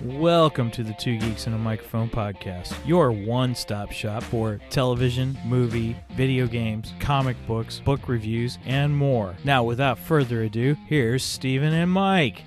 Welcome to the Two Geeks and a Microphone podcast, your one-stop shop for television, movie, video games, comic books, book reviews, and more. Now, without further ado, here's Steven and Mike.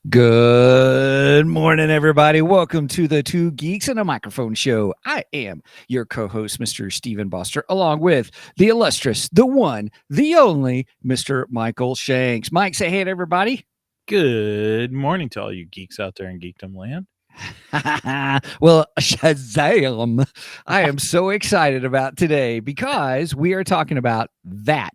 Good morning, everybody. Welcome to the Two Geeks and a Microphone show. I am your co-host, Mr. Steven Boster, along with the illustrious, the one, the only, Mr. Michael Shanks. Mike, say hey to everybody. Good morning to all you geeks out there in Geekdom land. Well, Shazam! I am so excited about today because we are talking about that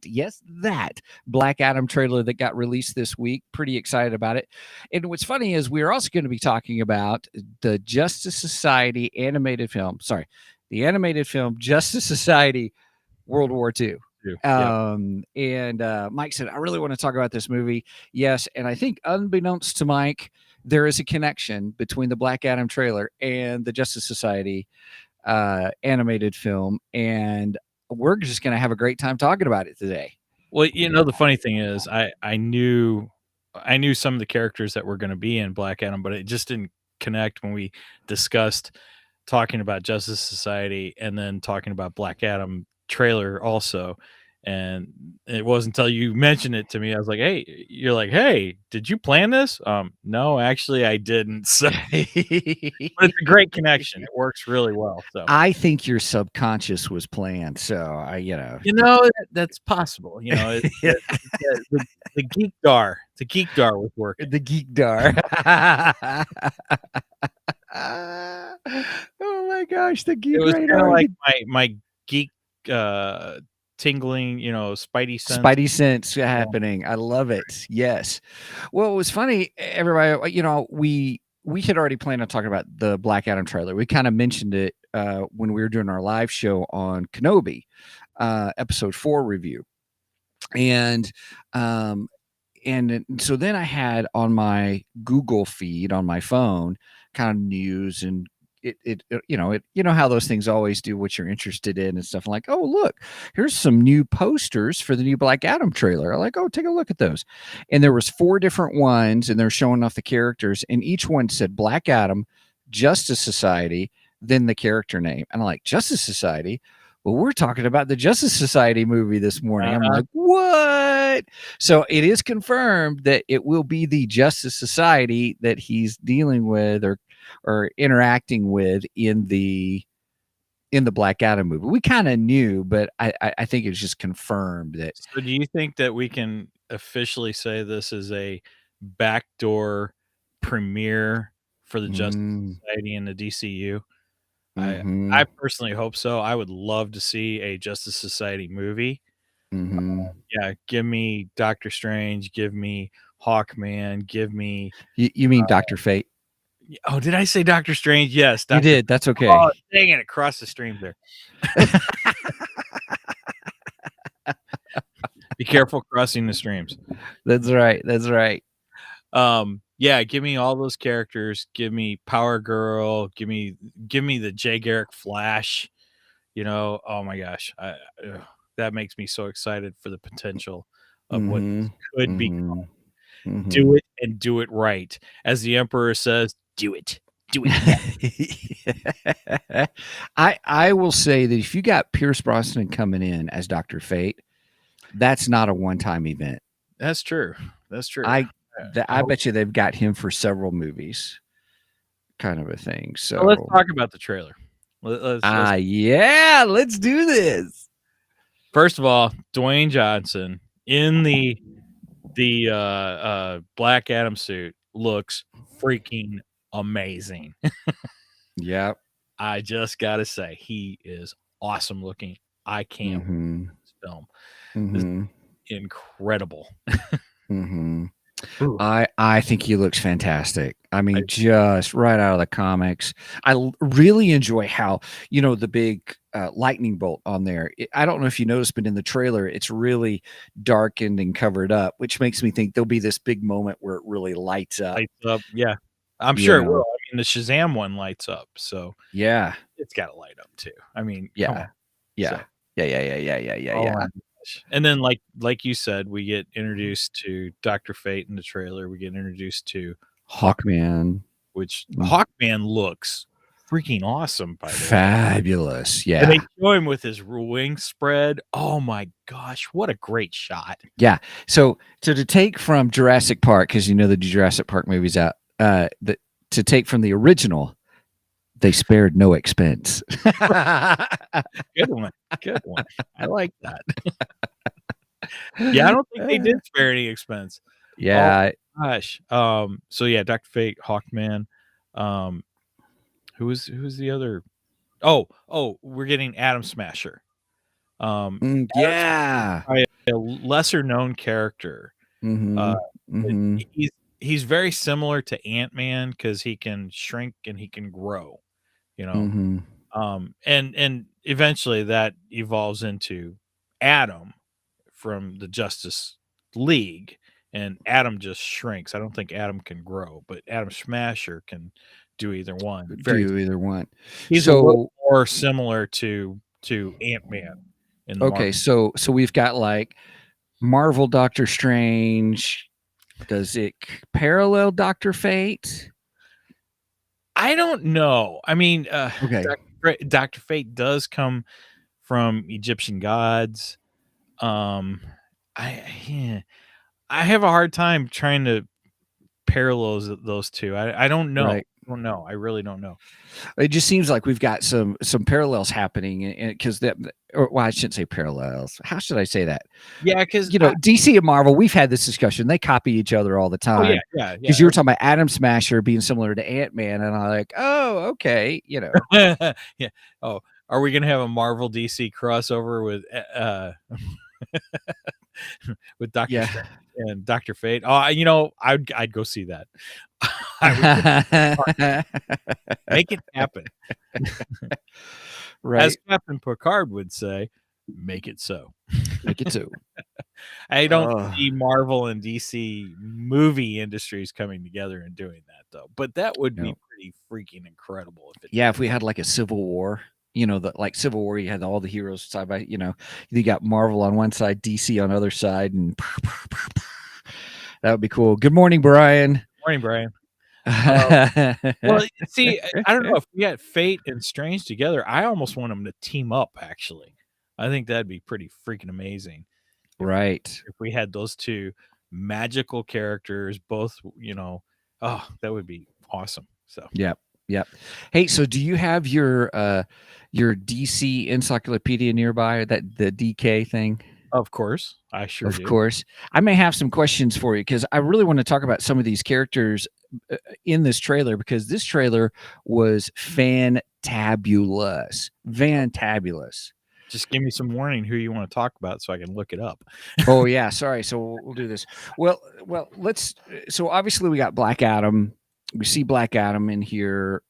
Black Adam trailer that got released this week. Pretty excited about it. And what's funny is we're also going to be talking about the Justice Society animated film. The animated film Justice Society World War II. And Mike said, I really want to talk about this movie. Yes. And I think unbeknownst to Mike, there is a connection between the Black Adam trailer and the Justice Society animated film. And we're just going to have a great time talking about it today. Well, you know, the funny thing is I knew some of the characters that were going to be in Black Adam, but it just didn't connect when we discussed talking about Justice Society and then talking about Black Adam trailer also. And it wasn't until you mentioned it to me, I was like, hey, you're like, hey, did you plan this? No, actually I didn't. So but it's a great connection. It works really well. So I think your subconscious was planned. So that's possible. You know, the Geekdar was working. The Geekdar. Oh my gosh, the Geek. It was kind of like my geek tingling, spidey sense happening. I love it. Yes. Well, it was funny, everybody. We had already planned on talking about the Black Adam trailer. We kind of mentioned it when we were doing our live show on Kenobi, episode 4 review, and so then I had on my Google feed on my phone kind of news and it how those things always do what you're interested in and stuff. I'm like, oh, look, here's some new posters for the new Black Adam trailer. I'm like, oh, take a look at those. And there was 4 different ones and they're showing off the characters and each one said Black Adam, Justice Society, then the character name. And I'm like, Justice Society? Well, we're talking about the Justice Society movie this morning. I'm like, what? So it is confirmed that it will be the Justice Society that he's dealing with or interacting with in the Black Adam movie. We kind of knew, but I think it's just confirmed that. So do you think that we can officially say this is a backdoor premiere for the Justice Society in the DCU? I personally hope so. I would love to see a Justice Society movie. Yeah, give me Doctor Strange, give me Hawkman, give me... You mean Dr. Fate? Oh, did I say Doctor Strange? Yes. You did. That's okay. Oh, dang it. Across the stream there. Be careful crossing the streams. That's right. That's right. Yeah, give me all those characters. Give me Power Girl. Give me the Jay Garrick Flash. Oh my gosh. That makes me so excited for the potential of what this could become. Do it and do it right. As the Emperor says, do it. Do it. I will say that if you got Pierce Brosnan coming in as Dr. Fate, that's not a one-time event. That's true. I bet you they've got him for several movies, kind of a thing. So let's talk about the trailer. Let's do this. First of all, Dwayne Johnson in the Black Adam suit looks freaking amazing. Yeah. I just gotta say, he is awesome looking. I can't wait for this film. This is incredible. Ooh, I think he looks fantastic. I I mean, just right out of the comics. Really enjoy how, the big lightning bolt on there. I don't know if you noticed, but in the trailer, it's really darkened and covered up, which makes me think there'll be this big moment where it really lights up. lights up. Yeah, I'm You sure it will. know? I mean, the Shazam one lights up, so Yeah, it's got to light up too. I mean, come yeah, on. yeah, So, yeah, yeah, yeah, yeah, yeah, yeah, oh yeah. my gosh. And then, like you said, we get introduced to Doctor Fate in the trailer. We get introduced to Hawk, Hawkman, which mm, Hawkman looks freaking awesome, by the way. fabulous. And they Yeah, show him with his wing spread. Oh my gosh, what a great shot. yeah. So to take from Jurassic Park, because the Jurassic Park movie's out, to take from the original, they spared no expense. Good one. Good one. I like that. Yeah, I don't think they did spare any expense. Oh Yeah. gosh. So yeah, Dr. Fate, Hawkman. Um, who was the other? Oh, we're getting Atom Smasher. Atom Smasher is Yeah. probably a lesser known character. Uh, Mhm. but Mhm. he's very similar to Ant-Man because he can shrink and he can grow, you know. Mhm. And eventually that evolves into Adam from the Justice League, and Adam just shrinks. I don't think Adam can grow, but Adam Smasher can do either one. Very Do either one. he's a little So, more similar to Ant-Man in the okay, Marvel. so we've got like Marvel Doctor Strange. Does it parallel Doctor Fate? I don't know. I mean, Okay. Dr. Fate does come from Egyptian gods. Um, yeah, I have a hard time trying to parallels those 2. I don't know. Right. I don't know. I really don't know. It just seems like we've got some parallels happening, and because that, or well, I shouldn't say parallels. How should I say that? Yeah, 'cause I DC and Marvel, we've had this discussion. They copy each other all the oh, yeah, time. yeah, Because you yeah. were talking about Atom Smasher being similar to Ant Man, and I'm like, oh, okay, Yeah. Oh, are we gonna have a Marvel DC crossover with Doctor yeah. Strange and Doctor Fate? Oh, I'd go see that. I would go make it happen. As Right. Captain Picard would say, "Make it so." Make it so. I don't Oh, see Marvel and DC movie industries coming together and doing that though, but that would be no. pretty freaking incredible if it Yeah, did. if we had like a Civil War, the like Civil War, you had all the heroes side by, you got Marvel on one side, DC on the other side, and that would be cool. Good morning, Brian. Morning, Brian. Well, see, I don't know if we had Fate and Strange together, I almost want them to team up, actually. I think that'd be pretty freaking amazing if Right. if we had those 2 magical characters, both, oh, that would be awesome. So, Yep. Yep. Hey, so do you have your DC encyclopedia nearby, that the DK thing? of course, I sure Of do. course. I may have some questions for you because I really want to talk about some of these characters in this trailer, because this trailer was fantabulous. Fantabulous. Just give me some warning who you wanna talk about so I can look it up. Oh yeah, sorry. So we'll do this. Well, let's. So obviously we got Black Adam. We see Black Adam in here.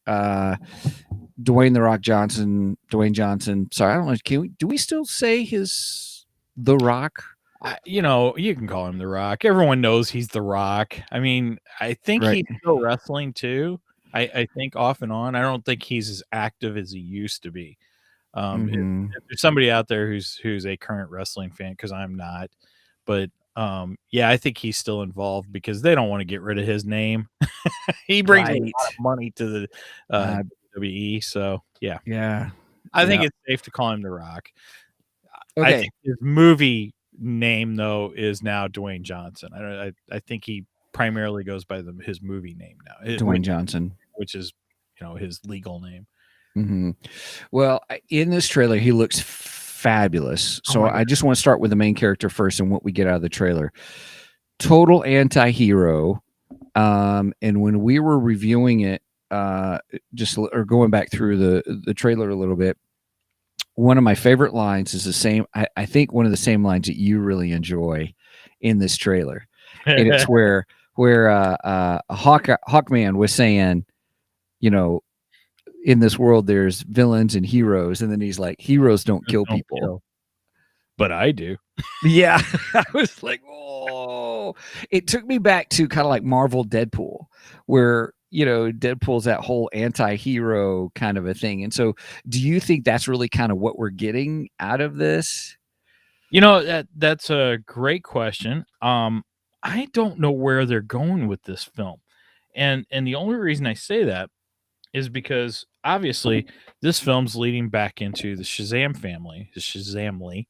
Dwayne the Rock Johnson. Dwayne Johnson. Sorry, I don't know. Do we still say his The Rock? You can call him The Rock. Everyone knows he's The Rock. I mean, I think Right. he's still wrestling too. I think off and on. I don't think he's as active as he used to be. Mm-hmm. If there's somebody out there who's a current wrestling fan, because I'm not, but yeah, I think he's still involved because they don't want to get rid of his name. He brings a lot Right. of money to the Uh, WWE, so yeah, yeah. I think Yeah. it's safe to call him The Rock. I Okay. think his movie name though is now Dwayne Johnson. I think he primarily goes by his movie name now, Dwayne Johnson. which is his legal name. Mm-hmm. Well, in this trailer, he looks fabulous. Oh So my god! I just want to start with the main character first and what we get out of the trailer. Total anti-hero. And when we were reviewing it, or going back through the trailer a little bit, one of my favorite lines is the same. I think one of the same lines that you really enjoy in this trailer, and it's where where Hawkman was saying, you know, in this world there's villains and heroes, and then he's like, heroes don't kill Don't people. kill. But I do. Yeah, I was like, oh, it took me back to kind of like Marvel Deadpool, where Deadpool's that whole anti-hero kind of a thing. And so, do you think that's really kind of what we're getting out of this? That's a great question. I don't know where they're going with this film, and the only reason I say that is because obviously this film's leading back into the Shazam family, the Shazamly,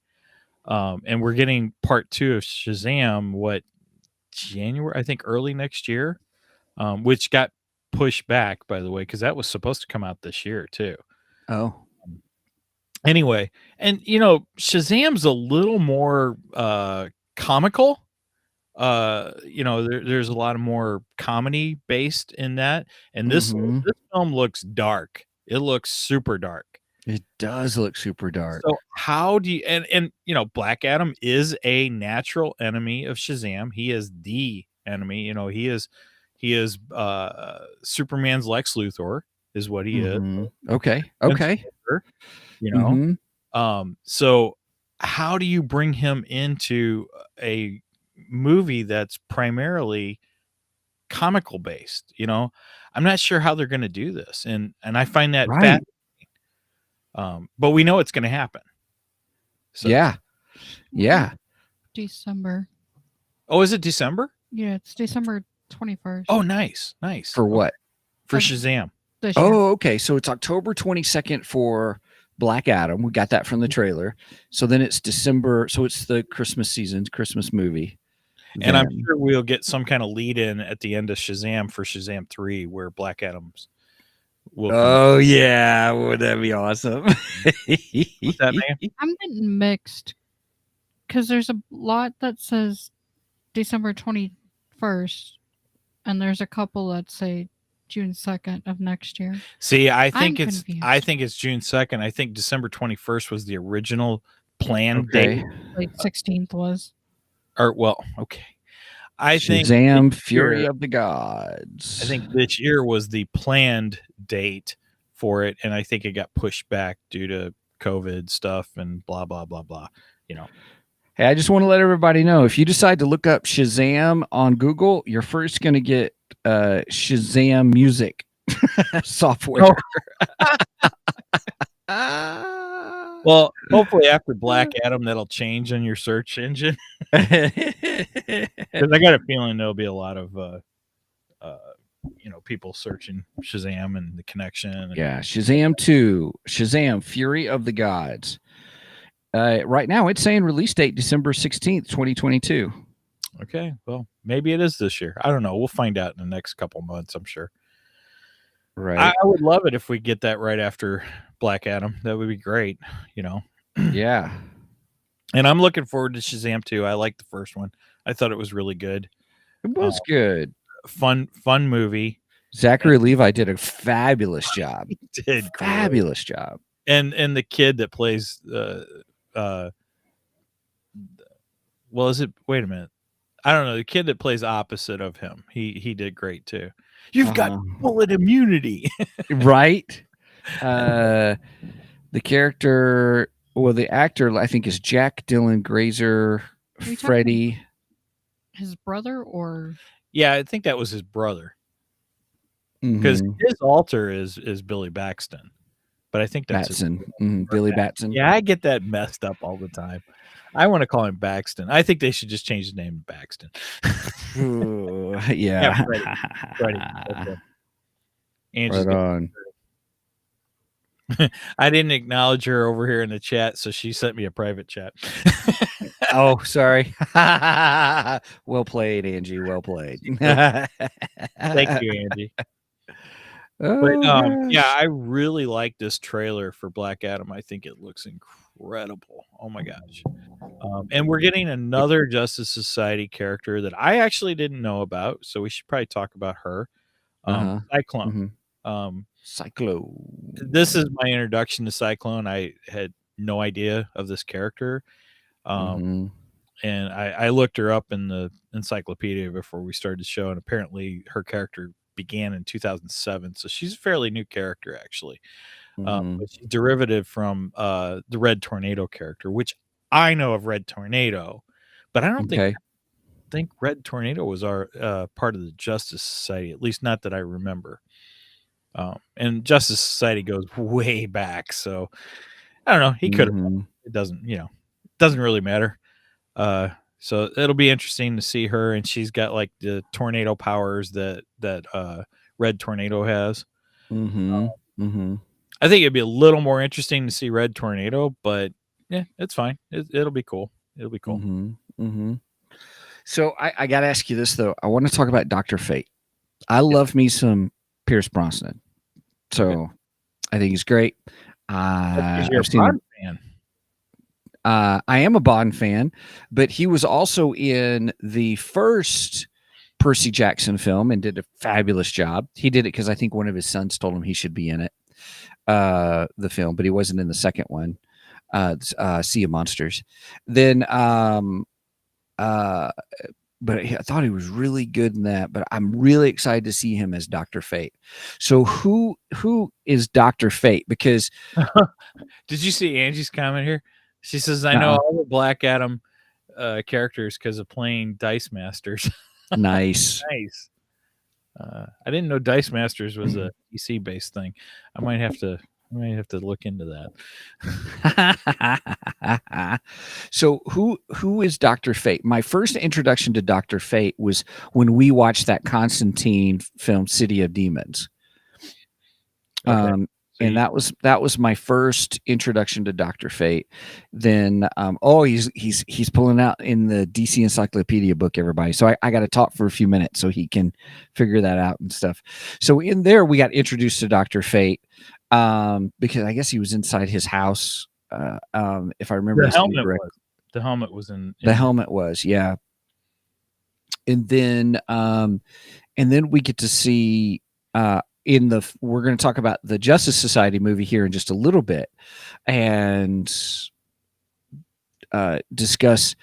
and we're getting part 2 of Shazam. What, January? I think early next year, which got pushed back, by the way, because that was supposed to come out this year too. Oh, Anyway, and Shazam's a little more comical. There's a lot of more comedy based in that, and this film looks dark. It looks super dark. It does look super dark. So how do you and Black Adam is a natural enemy of Shazam. He is the enemy. He is Superman's Lex Luthor is what he is. Okay. So how do you bring him into a movie that's primarily comical based? I'm not sure how they're going to do this, and I find that fascinating. But we know it's going to happen. So. Yeah. December. Oh, is it December? Yeah, it's December 21st. Oh, nice. For what? For Shazam. Oh, okay. So it's October 22nd for Black Adam. We got that from the trailer. So then it's December. So it's the Christmas season, Christmas movie. And I'm sure we'll get some kind of lead in at the end of Shazam for Shazam 3 where Black Adam's will come. Oh, yeah. Would that be awesome? What's that, man? I'm getting mixed because there's a lot that says December 21st, and there's a couple that say June 2nd of next year. See, I think I'm it's confused. June 2nd. I think December 21st was the original planned date. Like 16th was. Or okay. I think Shazam Fury of the Gods. I think this year was the planned date for it, and I think it got pushed back due to COVID stuff and blah blah blah blah. Hey, I just want to let everybody know, if you decide to look up Shazam on Google, you're first going to get Shazam music software. Well, hopefully after Black Adam, that'll change on your search engine. Because I got a feeling there'll be a lot of people searching Shazam and the connection. Yeah, Shazam 2, Shazam Fury of the Gods. Right now, it's saying release date December 16th, 2022. Okay, well, maybe it is this year. I don't know. We'll find out in the next couple months, I'm sure. Right. I would love it if we get that right after Black Adam. That would be great, Yeah. And I'm looking forward to Shazam 2. I liked the first one. I thought it was really good. It was good. Fun movie. Zachary Levi did a fabulous job. He did fabulous job. And the kid that plays is it? Wait a minute. I don't know. The kid that plays opposite of him, he did great too. You've got bullet immunity, right? The character, the actor, I think, is Jack Dylan Grazer. Freddie, his brother, or yeah, I think that was his brother. Because his alter is Billy Baxton, but I think that's Batson. Billy Batson. Yeah, I get that messed up all the time. I want to call him Baxton. I think they should just change the name to Baxton. Ooh, yeah. Freddie. Okay. Angie's right on. I didn't acknowledge her over here in the chat, so she sent me a private chat. Oh, sorry. Well played, Angie. Well played. Thank you, Angie. But I really like this trailer for Black Adam. I think it looks incredible. Oh my gosh. And we're getting another Justice Society character that I actually didn't know about, so we should probably talk about her. Cyclone. Cyclone. This is my introduction to Cyclone. I had no idea of this character. and I looked her up in the encyclopedia before we started the show, and apparently her character began in 2007, so she's a fairly new character actually. Mhm. But she's derivative from the Red Tornado character, which I know of Red Tornado, but I don't Okay. think Red Tornado was our part of the Justice Society, at least not that I remember. And Justice Society goes way back, so I don't know. He could have. Mhm. It doesn't, doesn't really matter. Uh, so it'll be interesting to see her, and she's got like the tornado powers that Red Tornado has. Mhm. Mhm. I think it'd be a little more interesting to see Red Tornado, but yeah, it's fine. It'll be cool. It'll be cool. Mhm. Mhm. So I got to ask you this though. I want to talk about Doctor Fate. I Yeah. love me some Pierce Brosnan. Okay. So I think he's great. That's 'cause you're I've a seen him. Bond fan. I am a Bond fan, but he was also in the first Percy Jackson film and did a fabulous job. He did it because I think one of his sons told him he should be in it, the film, but he wasn't in the second one, Sea of Monsters. Then, uh, but I thought he was really good in that. But I'm really excited to see him as Doctor Fate. So who is Doctor Fate? Because Did you see Angie's comment here? She says, "I know uh, all the Black Adam characters because of playing Dice Masters." nice. Nice. I didn't know Dice Masters was a PC based thing. I might have to look into that. So who is Dr. Fate? My first introduction to Dr. Fate was when we watched that Constantine film City of Demons. Okay. So And that was my first introduction to Dr. Fate. Then he's pulling out in the DC Encyclopedia book, everybody. So I got to talk for a few minutes so he can figure that out and stuff. So in there we got introduced to Dr. Fate because I guess he was inside his house. If I remember the the scene helmet correct. was the helmet was in The helmet was, yeah. And then we get to see we're going to talk about the Justice Society movie here in just a little bit and discuss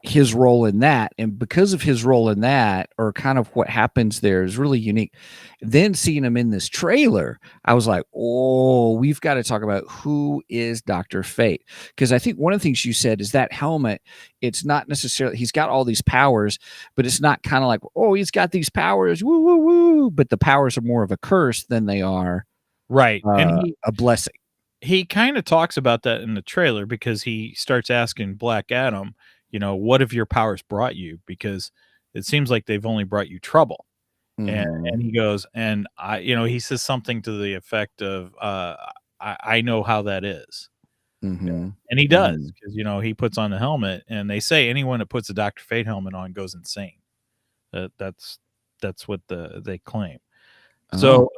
his role in that. And because of his role in that, or kind of what happens there, is really unique. Then seeing him in this trailer, I was like, oh, we've got to talk about who is Dr. Fate. Because I think one of the things you said is that helmet, it's not necessarily, he's got all these powers, but it's not kind of like, oh, he's got these powers, woo, woo, woo. But the powers are more of a curse than they are right. And a blessing. he kind of talks about that in the trailer because he starts asking Black Adam, what have your powers brought you? Because it seems like they've only brought you trouble. And he goes, and he says something to the effect of, I know how that is. And he does, because, he puts on the helmet, and they say anyone that puts a Dr. Fate helmet on goes insane. That's what they claim. So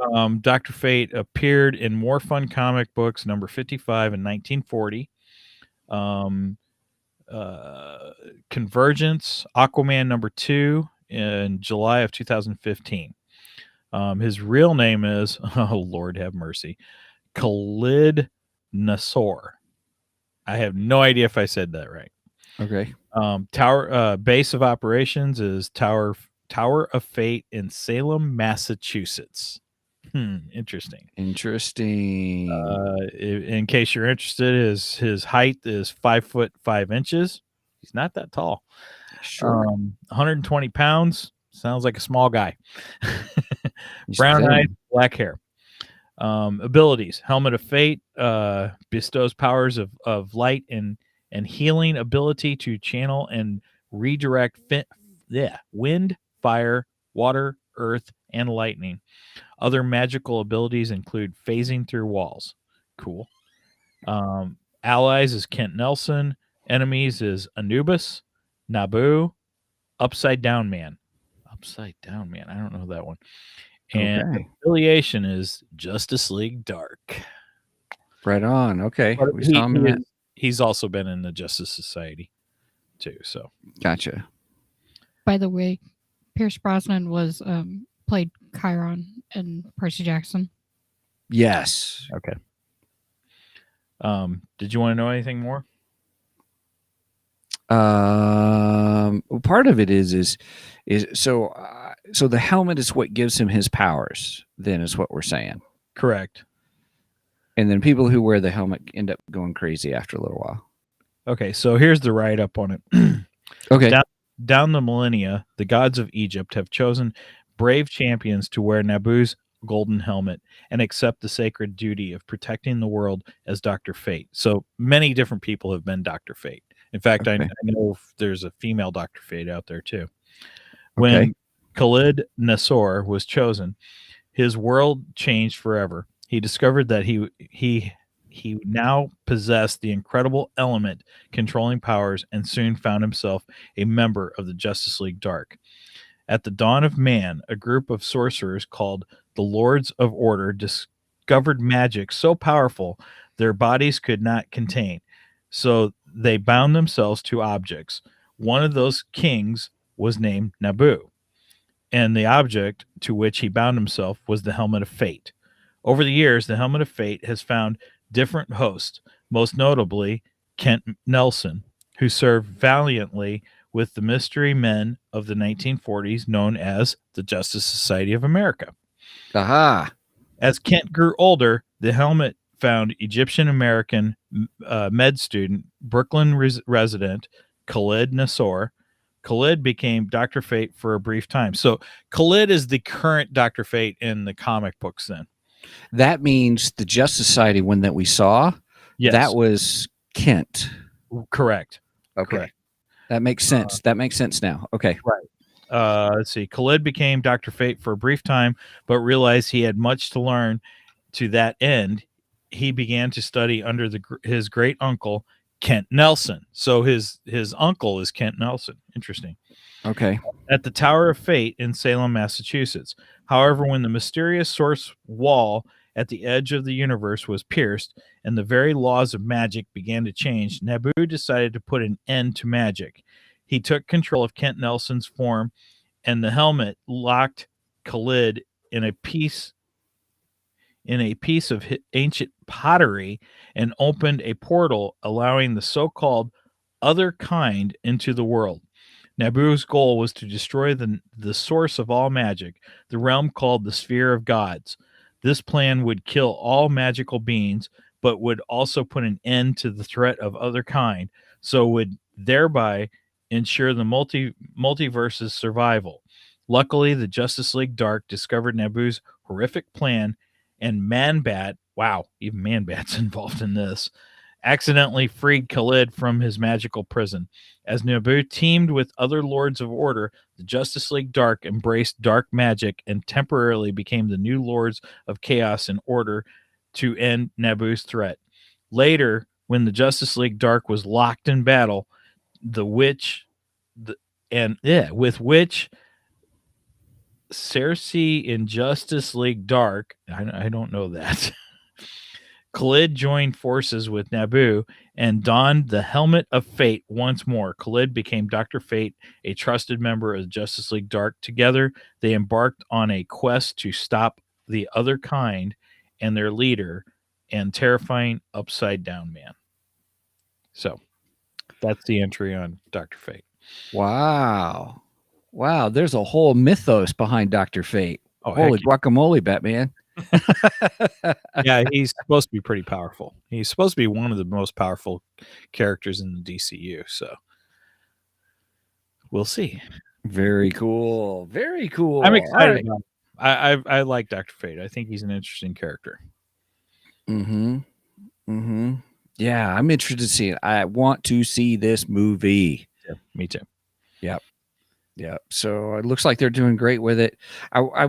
Dr. Fate appeared in More Fun comic books number 55 in 1940. Convergence, Aquaman number 2 in July of 2015. His real name is, oh Lord have mercy, Khalid Nasor. I have no idea if I said that right. Okay. Tower base of operations is Tower of Fate in Salem, Massachusetts. Interesting. In case you're interested, his height is 5 foot 5 inches. He's not that tall. Sure. 120 pounds. Sounds like a small guy. Brown eyes, black hair. Abilities: Helmet of Fate bestows powers of light and healing ability to channel and redirect wind, fire, water, earth, and lightning. Other magical abilities include phasing through walls. Cool. Allies is Kent Nelson. Enemies is Anubis, Naboo, Upside Down Man. Upside Down Man. I don't know that one. And affiliation is Justice League Dark. Right on. Okay. We saw him in that. He's also been in the Justice Society too. So gotcha. By the way, Pierce Brosnan was played Chiron in Percy Jackson. Yes. Okay. Did you want to know anything more? Part of it is so so the helmet is what gives him his powers. Then is what we're saying, Correct. and then people who wear the helmet end up going crazy after a little while. Okay, so here's the write up on it. Okay. Down the millennia, the gods of Egypt have chosen brave champions to wear Naboo's golden helmet and accept the sacred duty of protecting the world as Dr. Fate. So many different people have been Dr. Fate. In fact, I Okay. know there's a female Dr. Fate out there too. When Okay. Khalid Nasor was chosen, his world changed forever. He discovered that he now possessed the incredible element controlling powers and soon found himself a member of the Justice League Dark. At the dawn of man, a group of sorcerers called the Lords of Order discovered magic so powerful their bodies could not contain. So they bound themselves to objects. One of those kings was named Naboo, and the object to which he bound himself was the Helmet of Fate. Over the years, the Helmet of Fate has found different hosts, most notably Kent Nelson, who served valiantly with the mystery men of the 1940s known as the Justice Society of America. Aha. As Kent grew older, the helmet found Egyptian American med student, Brooklyn resident Khalid Nasor. Khalid became Dr. Fate for a brief time. So Khalid is the current Dr. Fate in the comic books then. That means the Justice Society one that we saw, Yes. that was Kent. Correct. Okay. Correct. That makes sense. That makes sense now. Okay. Let's see. Khalid became Dr. Fate for a brief time, but realized he had much to learn. To that end, he began to study under his great uncle, Kent Nelson. So his uncle is Kent Nelson. Interesting. Okay. At the Tower of Fate in Salem, Massachusetts. However, when the mysterious source wall at the edge of the universe was pierced and the very laws of magic began to change, Naboo decided to put an end to magic. He took control of Kent Nelson's form, and the helmet locked Khalid in a piece of ancient pottery and opened a portal, allowing the so-called other kind into the world. Naboo's goal was to destroy the source of all magic, the realm called the Sphere of Gods. This plan would kill all magical beings, but would also put an end to the threat of other kind, so would thereby ensure the multiverse's survival. Luckily, the Justice League Dark discovered Naboo's horrific plan, and Man-Bat, wow, even Man-Bat's involved in this, accidentally freed Khalid from his magical prison. As Naboo teamed with other Lords of Order, the Justice League Dark embraced dark magic and temporarily became the new Lords of Chaos in order to end Naboo's threat. Later, when the Justice League Dark was locked in battle, with which Cersei in Justice League Dark, I don't know that. Khalid joined forces with Naboo and donned the Helmet of Fate once more. Khalid became Dr. Fate, a trusted member of the Justice League Dark. Together, they embarked on a quest to stop the other kind and their leader and terrifying Upside Down Man. So, that's the entry on Dr. Fate. Wow. Wow. There's a whole mythos behind Dr. Fate. Oh, Holy guacamole, Batman. Yeah, he's supposed to be pretty powerful. He's supposed to be one of the most powerful characters in the DCU. So we'll see. Very cool. Very cool. I'm excited All about him. I like Dr. Fate. I think he's an interesting character. Mm-hmm. Mm-hmm. Yeah, I'm interested to see it. I want to see this movie. Yeah, me too. Yeah. So it looks like they're doing great with it. I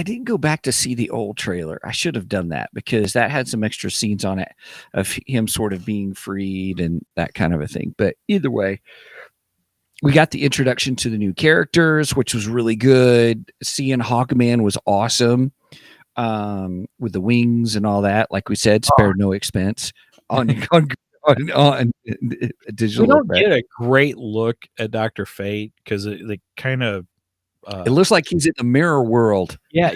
didn't go back to see the old trailer. I should have done that because that had some extra scenes on it of him sort of being freed and that kind of a thing. But either way, we got the introduction to the new characters, which was really good. Seeing Hawkman was awesome. With the wings and all that, like we said, spared no expense on digital. We don't get a great look at Dr. Fate because they kind of it looks like he's in the mirror world. Yeah,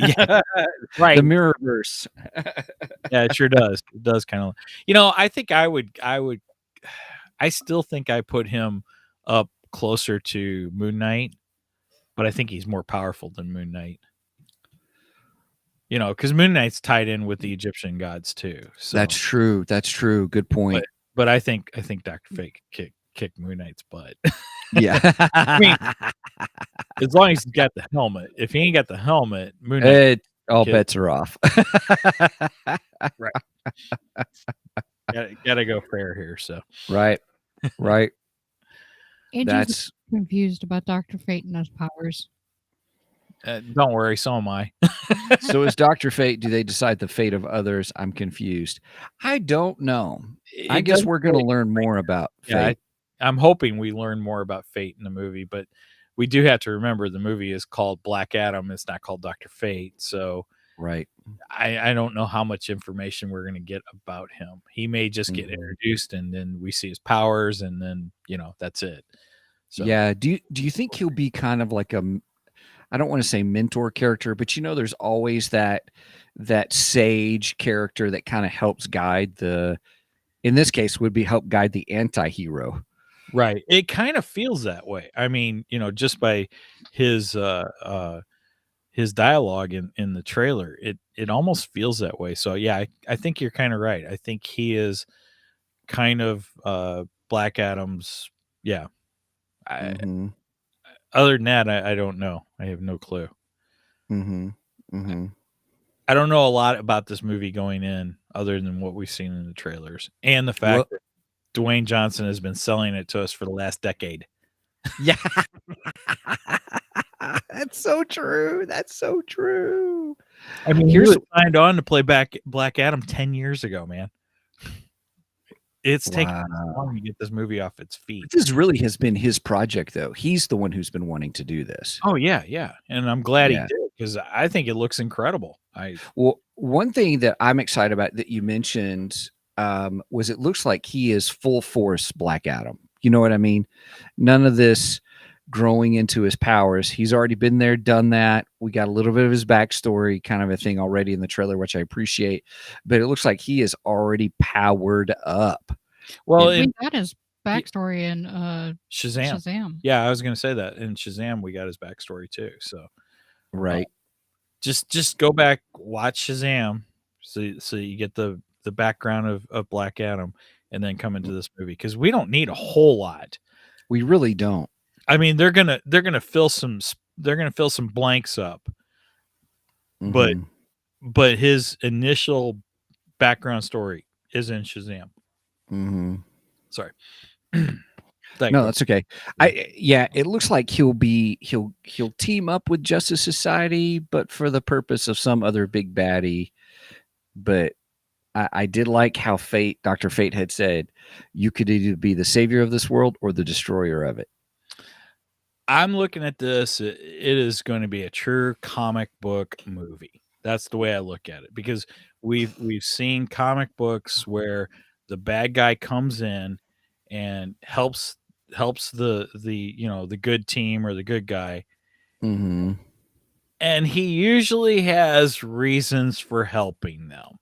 right. The Mirrorverse. Yeah, it sure does. It does kind of. I think I still think I put him up closer to Moon Knight, but I think he's more powerful than Moon Knight. You know, because Moon Knight's tied in with the Egyptian gods too. So That's true. That's true. Good point. but I think Dr. Fate kick Moon Knight's butt. Yeah. mean, as long as he's got the helmet. If he ain't got the helmet, Moon Knight all kid. bets are off. gotta go fair here. So Right. Right. Angie's That's confused about Dr. Fate and his powers. don't worry, so am I. so is Dr. Fate, do they decide the fate of others? I'm confused. I don't know. I It guess doesn't we're going to really- learn more about Yeah, Fate. I'm hoping we learn more about Fate in the movie, but we do have to remember the movie is called Black Adam. It's not called Dr. Fate. So Right. I don't know how much information we're going to get about him. He may just get Mhm. introduced and then we see his powers and then, that's it. So Yeah. Do you think he'll be kind of like I don't want to say mentor character, but there's always that sage character that kind of helps guide in this case would be help guide the anti-hero. right. It kind of feels that way. I mean, just by his dialogue in the trailer, it almost feels that way. So yeah, I think you're kind of right. I think he is kind of Black Adam's. Yeah. Mhm. Other than that, I don't know. I have no clue. Mhm. Mhm. I don't know a lot about this movie going in other than what we've seen in the trailers and the fact that Dwayne Johnson has been selling it to us for the last decade. Yeah. That's so true. That's so true. I mean, Here's he was signed on to play Black Adam 10 years ago, man. It's taken so long to get this movie off its feet. This really has been his project, though. He's the one who's been wanting to do this. Oh yeah, yeah, and I'm glad Yeah. he did because I think it looks incredible. Well, one thing that I'm excited about that you mentioned was it looks like he is full force Black Adam. You know what I mean? None of this growing into his powers. He's already been there, done that. We got a little bit of his backstory kind of a thing already in the trailer, which I appreciate. But it looks like he is already powered up. Well, We in got his backstory in Shazam. Shazam. Yeah, I was going to say that in Shazam we got his backstory too. So Right. just go back, watch Shazam, so you get the background of Black Adam, and then come into this movie because we don't need a whole lot. We really don't. I mean, they're gonna fill some blanks up, But- Mhm. but his initial background story is in Shazam. Mhm. Sorry. No, that's okay. It looks like he'll team up with Justice Society, but for the purpose of some other big baddie. But I did like how Dr. Fate had said, you could either be the savior of this world or the destroyer of it. I'm looking at this. It is going to be a true comic book movie. That's the way I look at it because we've seen comic books where the bad guy comes in and helps the good team or the good guy, Mm-hmm. and he usually has reasons for helping them.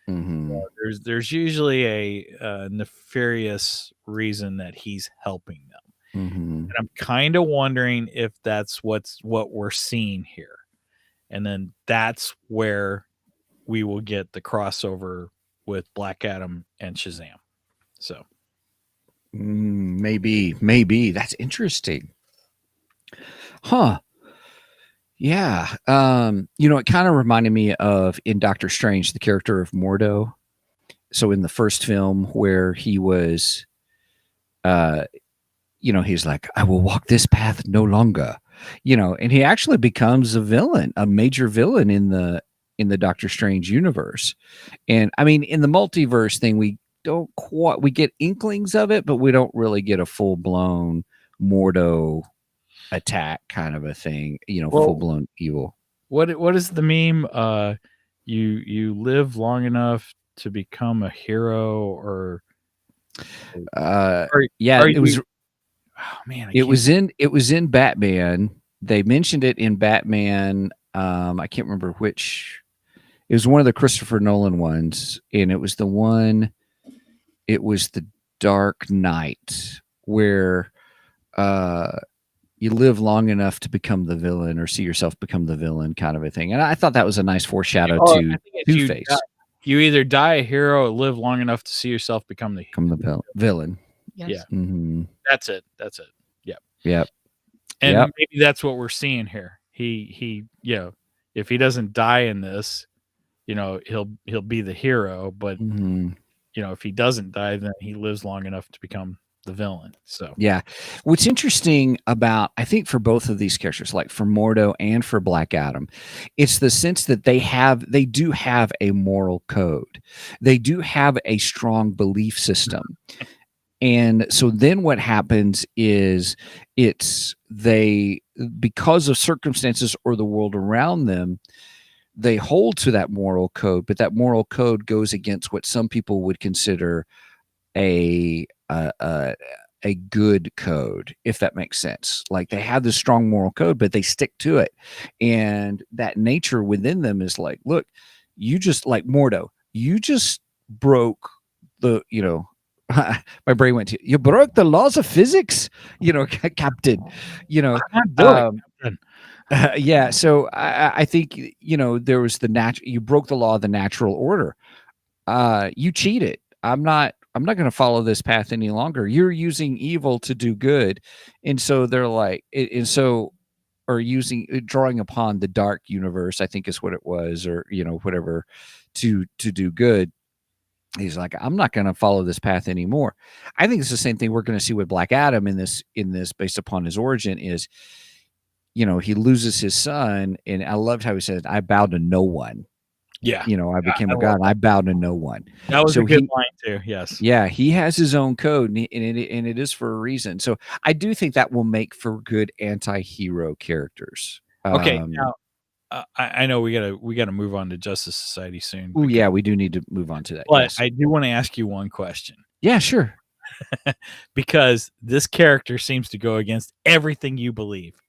Mm-hmm. There's usually a nefarious reason that he's helping them. Mm-hmm. And I'm kind of wondering if that's what we're seeing here. And then that's where we will get the crossover with Black Adam and Shazam. So Maybe that's interesting. Huh. Yeah. It kind of reminded me of in Doctor Strange, the character of Mordo. So in the first film where he was he's like, I will walk this path no longer. And he actually becomes a villain, a major villain in the Doctor Strange universe. And I mean, in the multiverse thing, we get inklings of it, but we don't really get a full blown Mordo attack kind of a thing, full blown evil. what is the meme? You live long enough to become a hero, or it was. Oh man, It was in Batman. They mentioned it in Batman. I can't remember which. It was one of the Christopher Nolan ones, and it was the Dark Knight where you live long enough to become the villain or see yourself become the villain, kind of a thing. And I thought that was a nice foreshadow Oh, I to think it's Two-Face. you either die a hero or live long enough to see yourself become the Become the villain. Yes. Yeah. Mm-hmm. That's it. Yep. And Yep. maybe that's what we're seeing here. He if he doesn't die in this, he'll be the hero, but Mm-hmm. if he doesn't die, then he lives long enough to become the villain. So Yeah. What's interesting about, I think, for both of these characters, like for Mordo and for Black Adam, it's the sense that they do have a moral code. They do have a strong belief system. And so then what happens is because of circumstances or the world around them, they hold to that moral code, but that moral code goes against what some people would consider a good code, if that makes sense. Like they have this strong moral code, but they stick to it. And that nature within them is like, look, you just, like Mordo, you just broke the, my brain went to, you broke the laws of physics, Captain, yeah. So I think, there was you broke the law of the natural order. You cheated. I'm not going to follow this path any longer. You're using evil to do good. And so they're like, or drawing upon the dark universe, I think is what it was, or, whatever, to do good. He's like, I'm not going to follow this path anymore. I think it's the same thing we're going to see with Black Adam in this, based upon his origin is, he loses his son. And I loved how he said, I bow to no one. yeah, I became a god and I bow to no one. that was a good line too. Yes. Yeah, he has his own code, and it is for a reason. So I do think that will make for good anti-hero characters. Okay, now I know we gotta move on to Justice Society soon. Oh yeah, we do need to move on to that. But Yes. I do want to ask you one question. Yeah, sure. Because this character seems to go against everything you believe.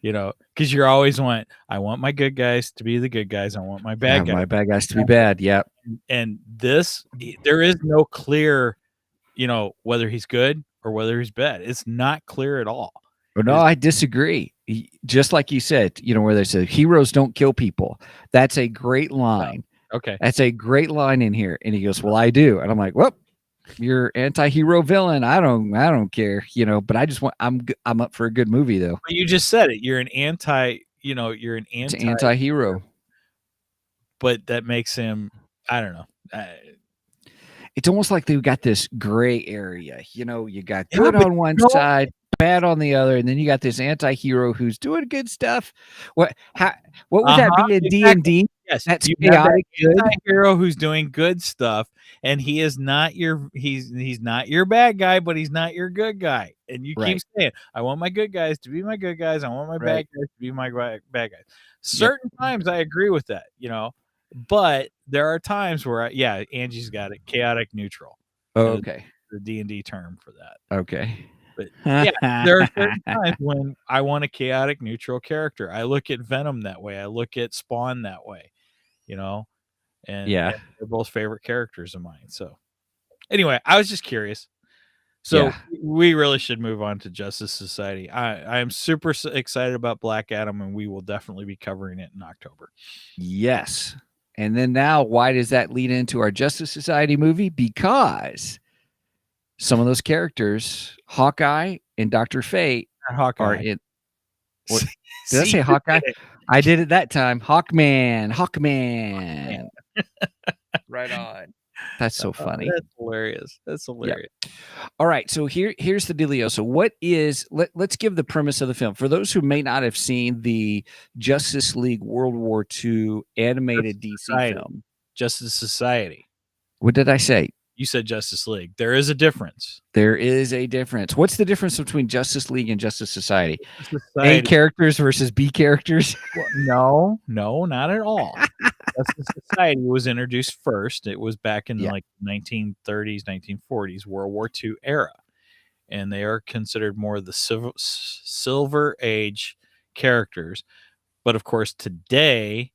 Because you're always I want my good guys to be the good guys. I want my bad guys. My bad guys to be bad. Yep. And there is no clear, whether he's good or whether he's bad. It's not clear at all. But no, I disagree. Just like you said, where they say heroes don't kill people. That's a great line. Okay. That's a great line in here. And he goes, well, I do. And I'm like, well, you're anti-hero villain. I don't care, but I just I'm up for a good movie though. But you just said it. You're an you're an anti-hero. But that makes him, I don't know. It's almost like they've got this gray area. You got good on one side, bad on the other, and then you got this anti-hero who's doing good stuff. What would that be in D&D? Yes, that's chaotic anti-hero who's doing good stuff, and he is not he's not your bad guy, but he's not your good guy. And you keep saying, I want my good guys to be my good guys, I want my bad guys to be my bad guys. Certain times I agree with that, but there are times where Angie's got it, chaotic neutral. Oh, okay. The D&D term for that. Okay. But there are certain times when I want a chaotic neutral character. I look at Venom that way. I look at Spawn that way, and they're both favorite characters of mine. So anyway, I was just curious. So we really should move on to Justice Society. I am super excited about Black Adam, and we will definitely be covering it in October. Yes. And then now, why does that lead into our Justice Society movie? Because some of those characters, Hawkeye and Dr. Fate, are in. What, did I say Hawkeye? I did it that time. Hawkman. Right on. That's so funny. That's hilarious. Yep. All right. So here's the dealio. So let's give the premise of the film. For those who may not have seen the Justice League World War II animated DC film. Justice Society. What did I say? You said Justice League. There is a difference. There is a difference. What's the difference between Justice League and Justice Society? A characters versus B characters? No, not at all. Justice Society was introduced first. It was back in like 1930s, 1940s, World War II era. And they are considered more of the Silver Age characters. But of course, today,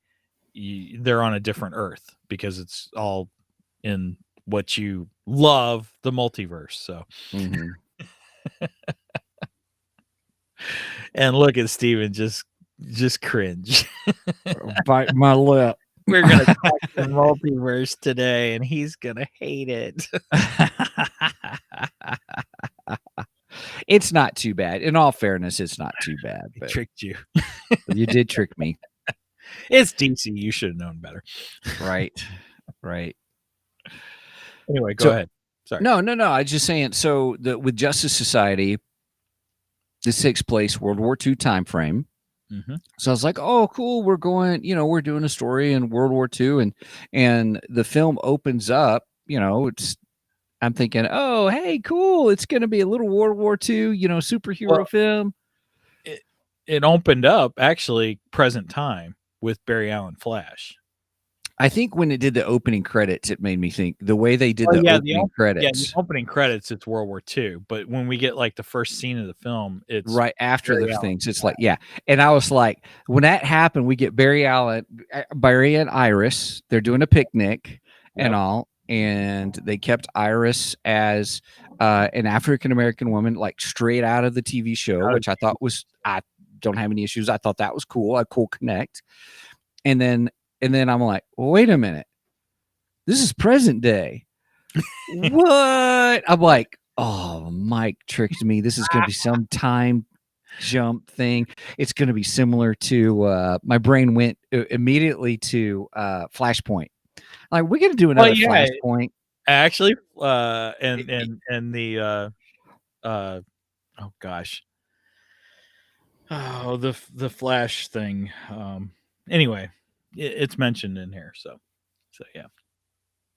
they're on a different Earth because it's all in what you love, the multiverse. So And look at Steven just cringe. Bite my lip. We're gonna talk the multiverse today, and he's gonna hate it. It's not too bad. In all fairness, it's not too bad. He But tricked you. you did trick me. It's DC. You should have known better. Right. Right. Anyway, go So- ahead. Sorry. No. I was just saying. So with Justice Society, this takes place World War II time frame. Mhm. So I was like, oh, cool. We're going, we're doing a story in World War II, and the film opens up, I'm thinking, oh, hey, cool. It's going to be a little World War II, superhero Well, film. It opened up actually present time with Barry Allen Flash. I think when it did the opening credits, it made me think the way they did Oh, the yeah, opening Yeah, credits the opening credits, it's World War II. But when we get like the first scene of the film, it's right after Barry the Allen things. It's like, yeah. And I was like, when that happened, we get Barry and Iris. They're doing a picnic and Yep. all. And they kept Iris as an African American woman, like straight out of the TV show, which I thought I don't have any issues. I thought that was cool. A cool connect. And then I'm like, well, wait a minute. This is present day. What? I'm like, oh, Mike tricked me. This is going to be some time jump thing. It's going to be similar to Mm-hmm. my brain went immediately to Flashpoint. Like, we're going to do another Flashpoint. Actually, and the oh gosh, oh the Flash thing. Anyway, it's mentioned in here, so yeah.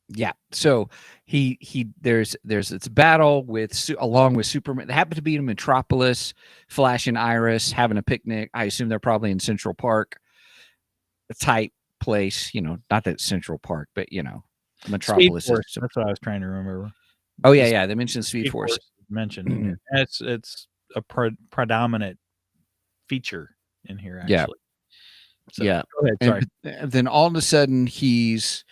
Yeah. So there's it's battle with along with Superman. They happen to be in Metropolis. Flash and Iris having a picnic. I assume they're probably in Central Park type place. Not that it's Central Park, but Metropolis. Speed Force, that's what I was trying to remember. Oh yeah. They mentioned Speed Force. Is mentioned. In here. It's a predominant feature in here. Actually. Yeah. So, yeah. Go ahead. Sorry. And then all of a sudden he's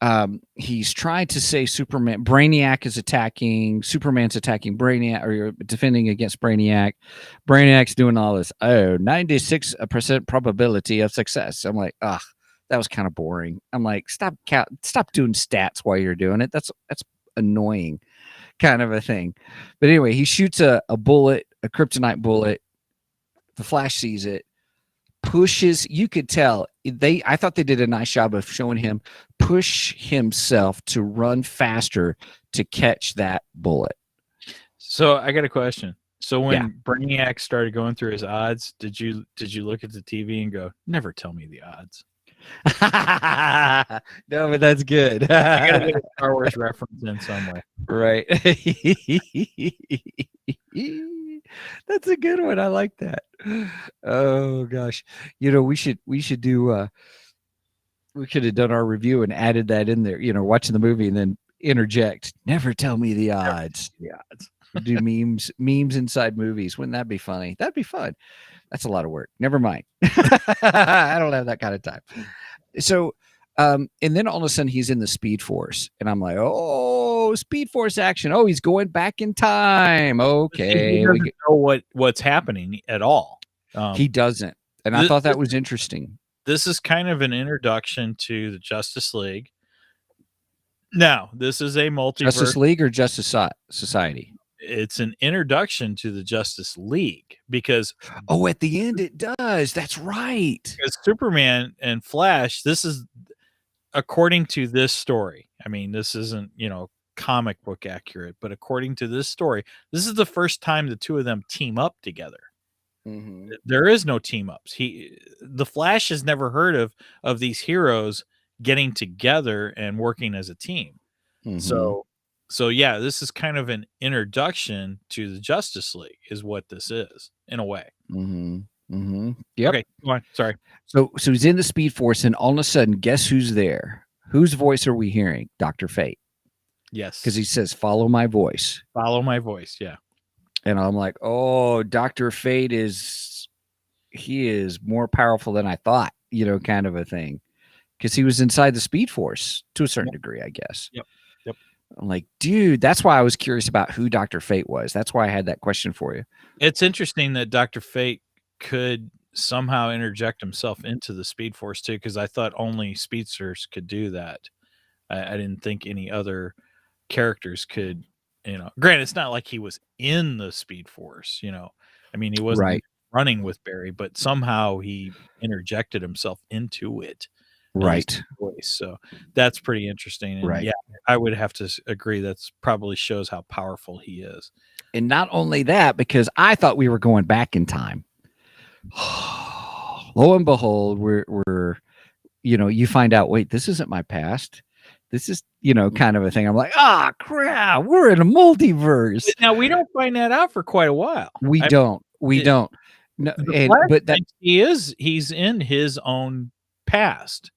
trying to say Brainiac is attacking, Superman's attacking Brainiac, or you're defending against Brainiac. Brainiac's doing all this, 96% probability of success. I'm like, that was kind of boring. I'm like, stop doing stats while you're doing it. That's annoying kind of a thing. But anyway, he shoots a bullet, a kryptonite bullet. The Flash sees it, pushes. You could tell I thought they did a nice job of showing him push himself to run faster to catch that bullet. So I got a question. So when Brainiac started going through his odds, did you look at the TV and go, never tell me the odds? No, but that's good. I gotta get a Star Wars reference in some way. Right. That's a good one. I like that. Oh gosh. We should do we could have done our review and added that in there, watching the movie and then interject, never tell me the odds. Do memes inside movies. Wouldn't that be funny? That'd be fun. That's a lot of work. Never mind. I don't have that kind of time. So and then all of a sudden he's in the Speed Force and I'm like, oh, Speed Force action. Oh, he's going back in time. Okay. He doesn't know what's happening at all. He doesn't. And I thought that was interesting. This is kind of an introduction to the Justice League. Now, this is a multiverse. Justice League or Justice Society? It's an introduction to the Justice League because at the end it does. That's right. Because Superman and Flash, this is according to this story. I mean, this isn't, comic book accurate, but according to this story, this is the first time the two of them team up together. Mm-hmm. There is no team ups. The Flash has never heard of these heroes getting together and working as a team. Mm-hmm. So yeah, this is kind of an introduction to the Justice League, is what this is in a way. Mm-hmm. Mm-hmm. Yep. Okay, go on. Sorry. So he's in the Speed Force, and all of a sudden, guess who's there? Whose voice are we hearing? Dr. Fate. Yes, because he says, "Follow my voice." Follow my voice. Yeah. And I'm like, oh, Dr. Fate he is more powerful than I thought, kind of a thing. Because he was inside the Speed Force to a certain degree, I guess. Yep. I'm like, dude, that's why I was curious about who Dr. Fate was. That's why I had that question for you. It's interesting that Dr. Fate could somehow interject himself into the Speed Force too, because I thought only speedsters could do that. I didn't think any other characters could, granted, it's not like he was in the Speed Force, I mean, he wasn't Right. running with Barry, but somehow he interjected himself into it as Right. his voice. So that's pretty interesting. And Right. yeah, I would have to agree. That's probably shows how powerful he is. And not only that, because I thought we were going back in time. Lo and behold, we're you find out, wait, this isn't my past. This is, kind of a thing. I'm like, crap, we're in a multiverse. Now we don't find that out for quite a while. We don't. No, but that he's in his own past.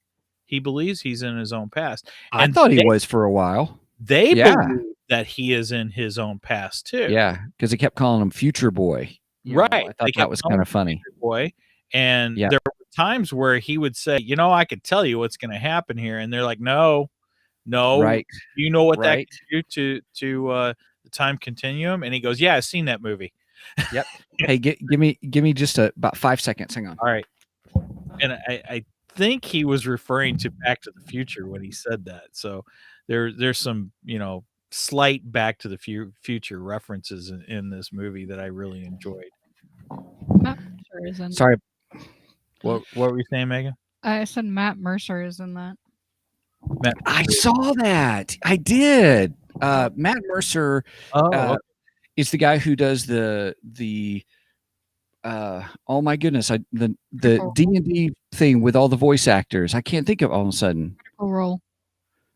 He believes he's in his own past. I thought he was for a while. They believe that he is in his own past too. Yeah, because they kept calling him Future Boy. Right. I thought that was kind of funny. Boy. And there were times where he would say, I could tell you what's going to happen here. And they're like, no. Right. You know what that can do to the time continuum? And he goes, yeah, I've seen that movie. Yep. Hey, give me just about 5 seconds. Hang on. All right. And I think he was referring to Back to the Future when he said that. So there's some, slight Back to the Future references in this movie that I really enjoyed. Matt Mercer is in. Sorry. What were you saying, Megan? I said Matt Mercer is in that. I saw that. I did. Matt Mercer is the guy who does the oh my goodness, the D&D thing with all the voice actors. I can't think of all of a sudden.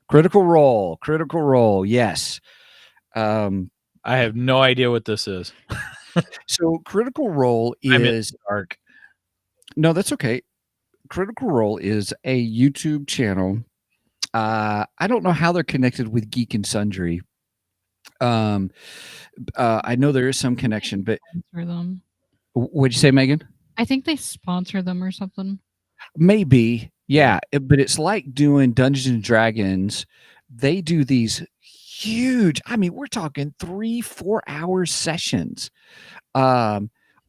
Critical Role. Yes. I have no idea what this is. So Critical Role is dark. No, that's okay. Critical Role is a YouTube channel. I don't know how they're connected with Geek and Sundry. I know there is some connection, but what'd you say, Megan? I think they sponsor them or something. Maybe, yeah. But it's like doing Dungeons and Dragons. They do these huge. I mean, we're talking 3-4 hour sessions,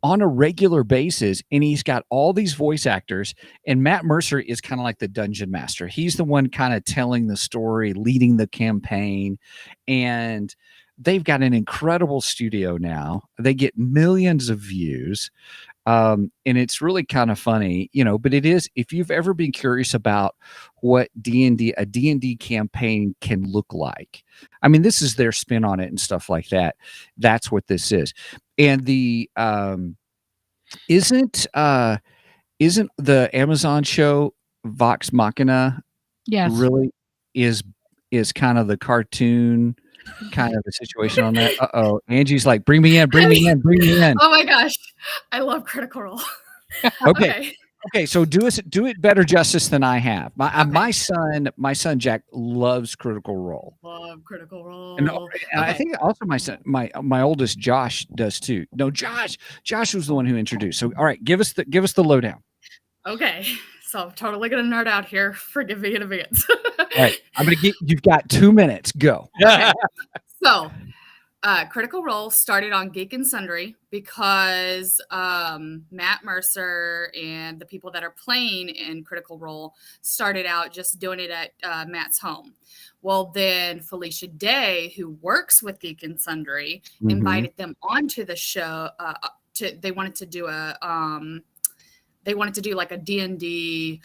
on a regular basis, and he's got all these voice actors, and Matt Mercer is kind of like the dungeon master. He's the one kind of telling the story, leading the campaign, and they've got an incredible studio now. They get millions of views, and it's really kind of funny, but it is, if you've ever been curious about what a D&D campaign can look like. I mean, this is their spin on it and stuff like that. That's what this is. And the isn't the Amazon show Vox Machina really is kind of the cartoon kind of a situation on that? Uh-oh. Angie's like, bring me in. Oh my gosh. I love Critical Role. Okay, so do it better justice than I have. My son Jack loves Critical Role. Love Critical Role. And I think also my son, my oldest Josh does too. No, Josh was the one who introduced. So all right, give us the lowdown. Okay. So I'm totally gonna nerd out here. Forgive me in advance. All right. You've got 2 minutes. Go. Okay. So Critical Role started on Geek and Sundry because Matt Mercer and the people that are playing in Critical Role started out just doing it at Matt's home. Well, then Felicia Day, who works with Geek and Sundry, invited them onto the show. They wanted to do like a D&D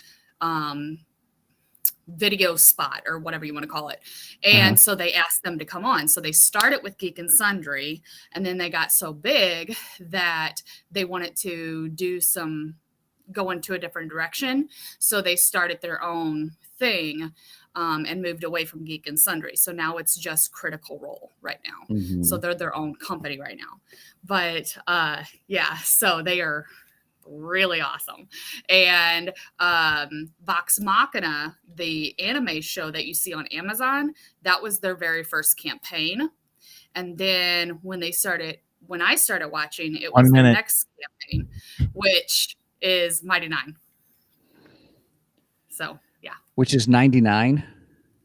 video spot or whatever you want to call it. And so they asked them to come on. So they started with Geek and Sundry, and then they got so big that they wanted to go into a different direction. So they started their own thing and moved away from Geek and Sundry. So now it's just Critical Role right now. So they're their own company right now. But so they are really awesome. And Vox Machina, the anime show that you see on Amazon, that was their very first campaign. And then when I started watching, it was the next campaign, which is Mighty Nine. So yeah. Which is 99?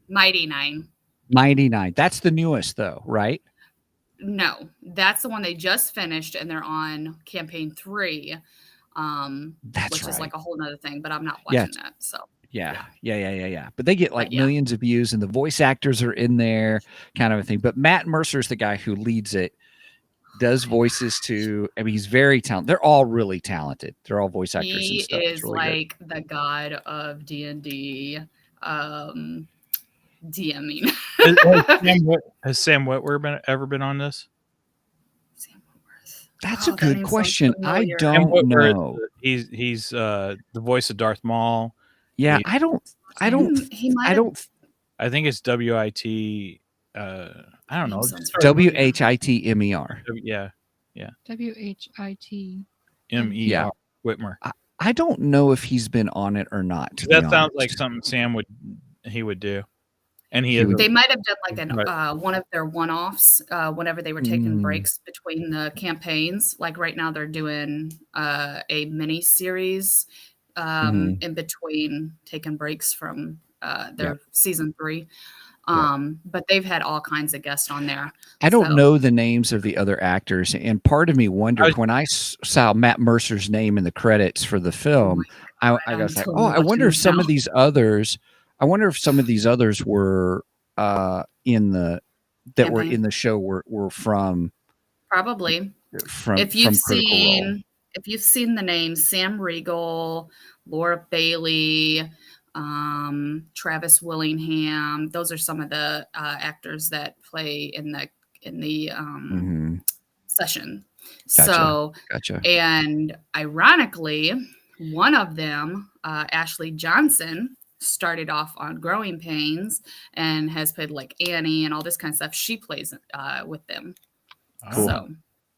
Mighty Nine. Mighty Nine. That's the newest, though, right? No, that's the one they just finished, and they're on campaign 3, That's which is right. like a whole nother thing. But I'm not Yes. watching that. So Yeah. But they get like yeah. millions of views, and the voice actors are in there, kind of a thing. But Matt Mercer's the guy who leads it, does voices to. I mean, he's very talented. They're all really talented. They're all voice actors and he stuff. It's is really good. like the god of D&D DMing. Has Sam Witwer ever been on this? Sam Witwer. That's Oh, a that good name sounds question. I familiar. Sam don't Witwer is know. he's the voice of Darth Maul. Yeah, he- I don't. He might I have- don't. I think it's WIT. I don't know. Name sounds familiar. WHITMER. Yeah, WHIT. MER. Yeah. Whitmer. I don't know if he's been on it or not. To That be sounds like honest. something Sam would do, and he He is. would- They might have done like an Right. one of their one-offs whenever they were taking Mm. breaks between the campaigns. Like right now, they're doing a mini series Mhm. in between taking breaks from their Yep. season 3. But they've had all kinds of guests on there. I don't So- know the names of the other actors, and part of me wondered when I saw Matt Mercer's name in the credits for the film. I I'm was like, totally oh, I wonder watching if this some now. of these others. I wonder if some of these others were in the that were Campaign. in the show were from Probably. If from you've Critical Role. seen the names Sam Riegel, Laura Bailey, Travis Willingham, those are some of the actors that play in the Mhm. session. Gotcha. So, Gotcha. and ironically, one of them, Ashley Johnson, started off on Growing Pains and has played like Annie and all this kind of stuff. She plays with them. Cool. So,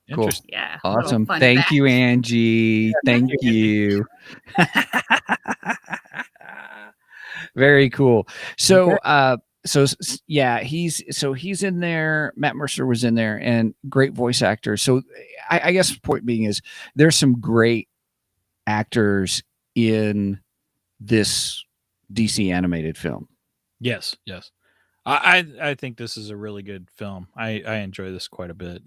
Interesting. yeah. a little Awesome. fun Thank fact. you, Angie. Thank thank you, you. Very cool. So, he's in there. Matt Mercer was in there, and great voice actor. So, I guess the point being is there's some great actors in this DC animated film. Yes. I think this is a really good film. I enjoy this quite a bit.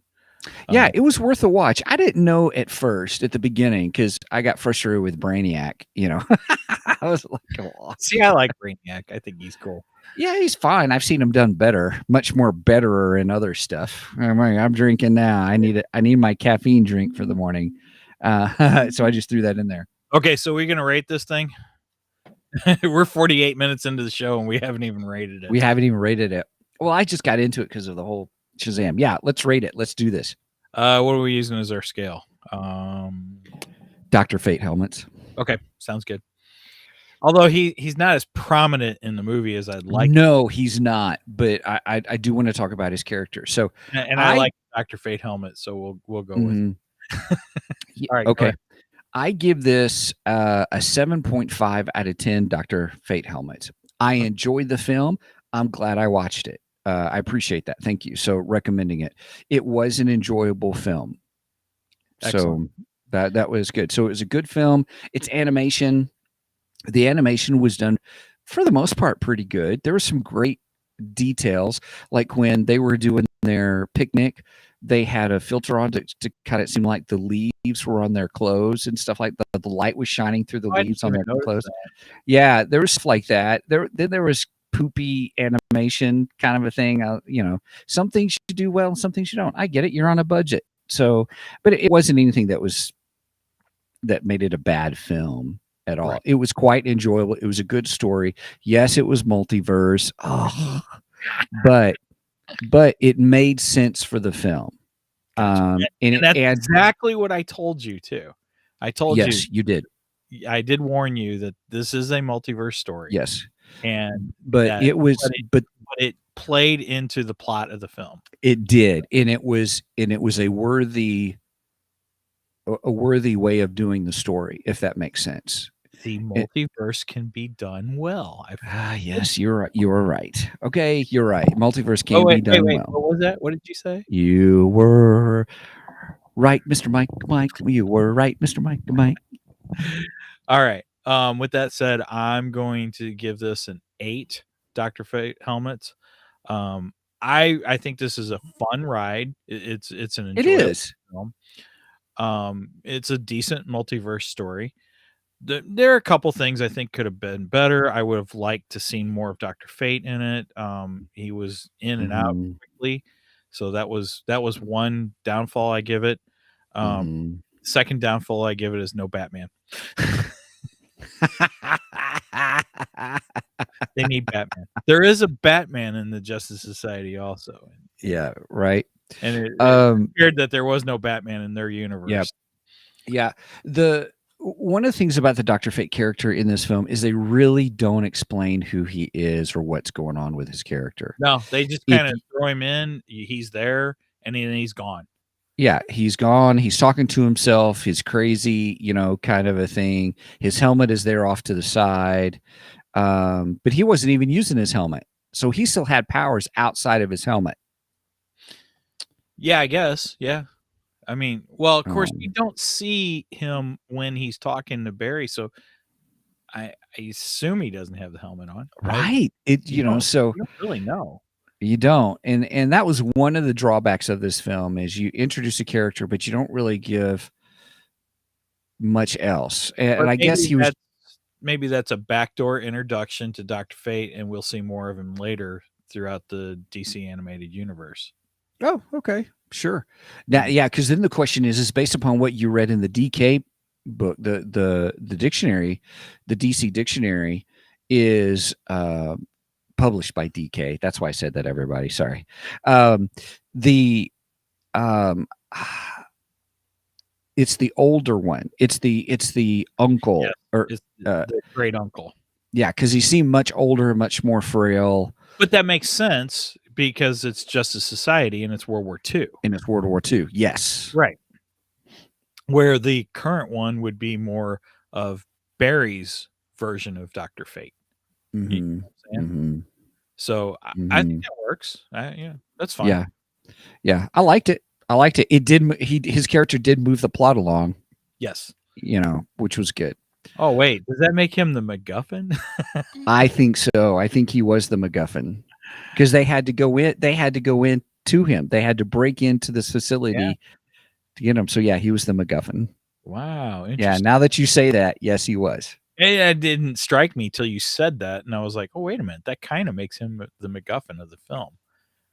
Yeah, it was worth a watch. I didn't know at first at the beginning because I got frustrated with Brainiac. I was like, oh, See, I like Brainiac. I think he's cool. yeah, he's fine. I've seen him done better, much more betterer in other stuff. I'm drinking now. I need my caffeine drink for the morning. So I just threw that in there. Okay, so we're gonna rate this thing. We're 48 minutes into the show and we haven't even rated it. We haven't even rated it. Well, I just got into it because of the whole Shazam. Yeah, let's rate it. Let's do this. What are we using as our scale? Dr. Fate helmets. Okay, sounds good. Although he's not as prominent in the movie as I'd like. No, he's not. But I do want to talk about his character. So, And I like Dr. Fate helmet, so we'll go with it. Yeah, All right, go okay. ahead. I give this a 7.5 out of 10 Dr. Fate helmets. I enjoyed the film. I'm glad I watched it. I appreciate that. Thank you. So recommending it. It was an enjoyable film. Excellent. So that was good. So it was a good film. It's animation. The animation was done for the most part pretty good. There were some great details, like when they were doing their picnic, they had a filter on to kind of seem like the leaves were on their clothes and stuff like that. The light was shining through the I didn't leaves on even their notice clothes. that. Yeah, there was stuff like that. Then there was poopy animation kind of a thing. Some things you do well, some things you don't. I get it. You're on a budget. So, but it wasn't anything that made it a bad film at all. Right. It was quite enjoyable. It was a good story. Yes, it was multiverse. Oh, but it made sense for the film. And that's exactly what I told you too. I told yes, you did. I did warn you that this is a multiverse story. Yes, And but that- it was, but but it played into the plot of the film. it did, and it was a worthy way of doing the story, if that makes sense. The multiverse can be done well. Yes, you're right. You're right. Okay, you're right. Multiverse can be done well. What was that? What did you say? You were right, Mr. Mike. You were right, Mr. Mike. All right. With that said, I'm going to give this an 8 Dr. Fate helmets. I think this is a fun ride. It's an It enjoyable is. film. It's a decent multiverse story. There are a couple things I think could have been better. I would have liked to seen more of Dr. Fate in it. He was in and out Mhm, quickly, so that was one downfall I give it. mhm. Second downfall I give it is no Batman. They need Batman. There is a Batman in the Justice Society also, Yeah, right. and it Um, appeared that there was no Batman in their yeah, universe. yeah. One of the things about the Dr. Fate character in this film is they really don't explain who he is or what's going on with his character. No, they just If kind of throw him in. He's there, and then he's gone. Yeah, he's gone. He's talking to himself. He's crazy, kind of a thing. His helmet is there off to the side. But he wasn't even using his helmet. So he still had powers outside of his helmet. Yeah, I guess. Yeah. I mean, well, of course, we Um, don't see him when he's talking to Barry, so I assume he doesn't have the helmet on, right? right. So You don't really know. you don't. And that was one of the drawbacks of this film is you introduce a character, but you don't really give much else. And But I guess he was maybe that's a backdoor introduction to Dr. Fate, and we'll see more of him later throughout the DC animated universe. Oh, okay. Sure. Now, Mm. yeah, because then the question is based upon what you read in the DK book, the dictionary, the DC dictionary is published by DK. That's why I said that, everybody. Sorry. The um it's the older one. It's the uncle Yes, or It's uh the great uncle. yeah, because he seemed much older, much more frail, But that makes sense because it's Justice Society and it's World War II. and it's World War II. Yes. Right. Where the current one would be more of Barry's version of Dr. Fate. You know Hmm. what I'm saying? Hmm. So I think that works. Yeah, that's fine. Yeah. Yeah. I liked it. It did. His character did move the plot along, Yes. which was good. Oh wait, does that make him the MacGuffin? I think so. I think he was the MacGuffin because they had to go in. They had to go in to him. They had to break into this facility to get him. So yeah, he was the MacGuffin. Wow, Yeah. interesting. Now that you say that, yes, he was. It didn't strike me till you said that, and I was like, "Oh, wait a minute, that kind of makes him the MacGuffin of the film."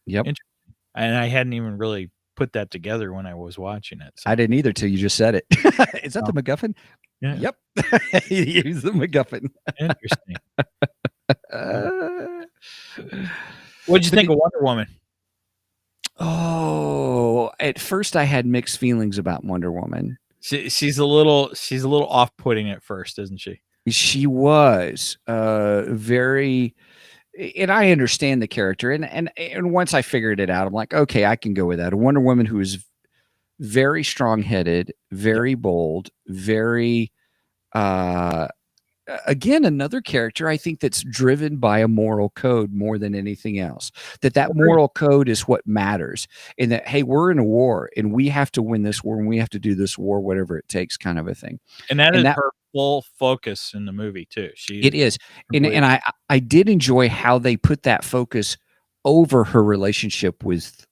Yep. Interesting. And I hadn't even really put that together when I was watching it. So, I didn't either till you just said it. Is that the MacGuffin? yeah, Yep. He's the MacGuffin. interesting. Uh, What'd you But think of Wonder Woman? Oh, at first I had mixed feelings about Wonder Woman. She's a little off-putting at first, isn't she? She was very, and I understand the character, and once I figured it out, I'm like, okay, I can go with that. A Wonder Woman who is very strong-headed, very bold, very again, another character I think that's driven by a moral code more than anything else. That Agreed. moral code is what matters, and that hey, we're in a war, and we have to win this war, and we have to do this war, whatever it takes, kind of a thing. And that And is that her full focus in the movie too. it is, and completely- I did enjoy how they put that focus over her relationship with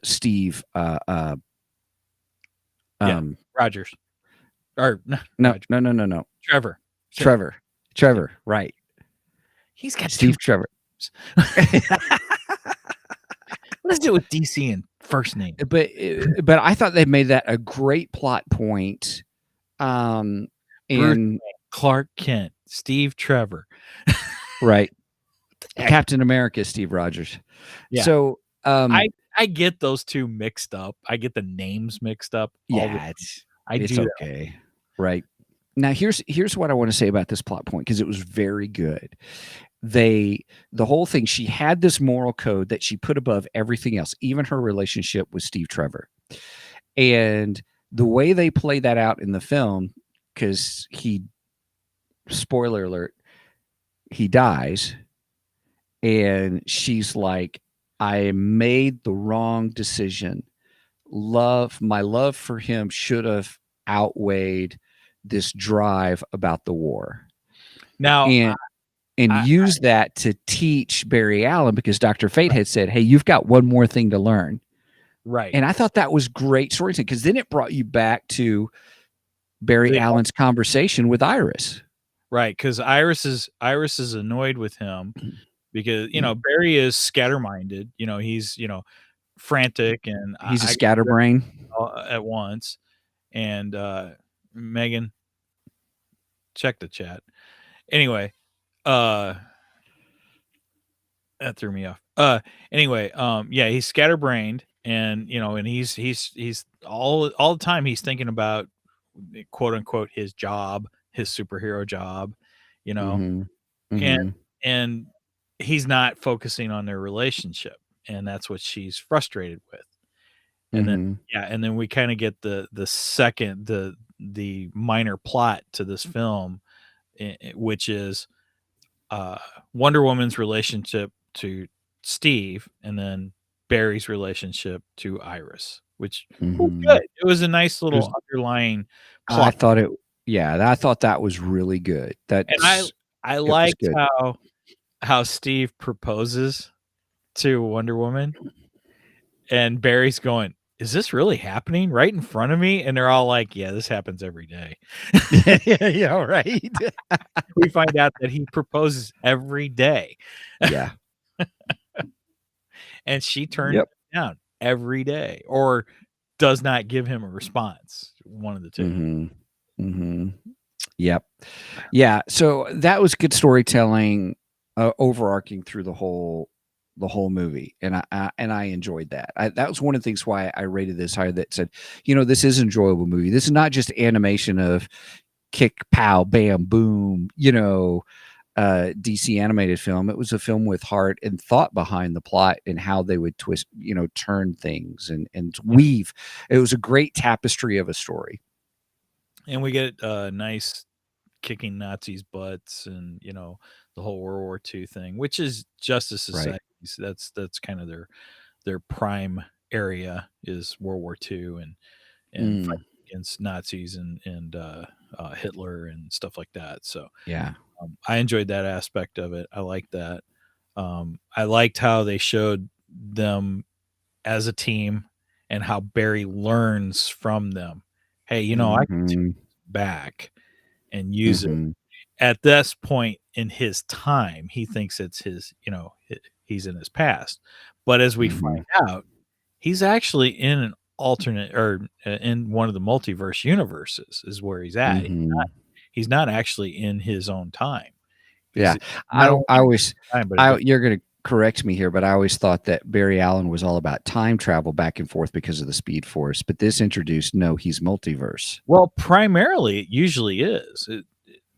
Steve. Rogers, or no, No, Roger. no. Trevor. Trevor, right? He's got Steve Trevor. Let's do it with DC and first name. But I thought they made that a great plot point. And Clark Kent, Steve Trevor. right, heck? Captain America, Steve Rogers. Yeah. So I get those two mixed up. I get the names mixed up. all the yeah, time. it's I do that. okay. Right. Now here's what I want to say about this plot point because it was very good. The whole thing, she had this moral code that she put above everything else, even her relationship with Steve Trevor. And the way they play that out in the film, because spoiler alert, he dies, and she's like, I made the wrong decision. My love for him should have outweighed this drive about the war. Now, And and I- use that to teach Barry Allen, because Dr. Fate had said, hey, you've got one more thing to learn. right. And I thought that was great storytelling, because then it brought you back to Barry The- Allen's conversation with Iris. Right, because Iris is annoyed with him because Barry is scatterminded. He's frantic and He's a I scatterbrain. all at once. And Megan, check the chat. Anyway, that threw me off. Anyway, yeah, he's scatterbrained, and and he's all the time he's thinking about quote unquote his job, his superhero job, Mhm. and Mhm. and he's not focusing on their relationship, and that's what she's frustrated with. And then Mhm. and then we kind of get the second the minor plot to this film, which is Wonder Woman's relationship to Steve, and then Barry's relationship to Iris, which was Mhm. good. It was a nice was- little underlying I plot. thought it. Yeah, I thought that was really good. And That's I was liked good. how Steve proposes to Wonder Woman, and Barry's going, "Is this really happening right in front of me?" And they're all like, "Yeah, this happens every day." yeah, right. We find out that he proposes every day, yeah. and she turns Yep. him down every day, or does not give him a response. One of the two. Mm-hmm. Mm-hmm. Yep. Yeah. So that was good storytelling, overarching through the whole movie, and I enjoyed that. That was one of the things why I rated this higher. That said, this is an enjoyable movie. This is not just animation of kick, pow, bam, boom. DC animated film. It was a film with heart and thought behind the plot and how they would twist, turn things and weave. It was a great tapestry of a story. And we get nice kicking Nazis' butts, and the whole World War II thing, which is Justice Society. Right. That's kind of their prime area, is World War II and fighting against Nazis and Hitler and stuff like that. So yeah. I enjoyed that aspect of it. I liked that. I liked how they showed them as a team and how Barry learns from them. Hey, I can take this back and use it. At this point in his time, he thinks it's his, he's in his past. But as we find out, he's actually in an alternate, or in one of the multiverse universes is where he's at. He's not actually in his own time. Yeah. You're going to correct me here, but I always thought that Barry Allen was all about time travel back and forth because of the Speed Force. But this introduced, no, he's multiverse. Well, primarily it usually is.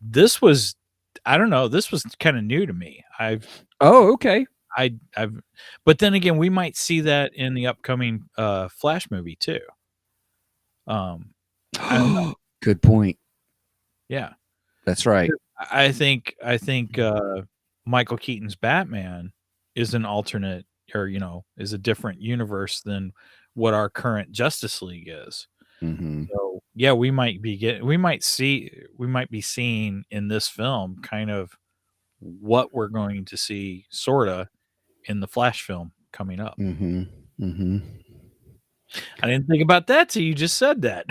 This was, I don't know, this was kind of new to me. Okay. But then again, we might see that in the upcoming Flash movie too. I don't know. Good point. Yeah, that's right. I think Michael Keaton's Batman is an alternate, or is a different universe than what our current Justice League is. So yeah, we might be seeing in this film kind of what we're going to see, sorta, in the Flash film coming up. I didn't think about that till you just said that.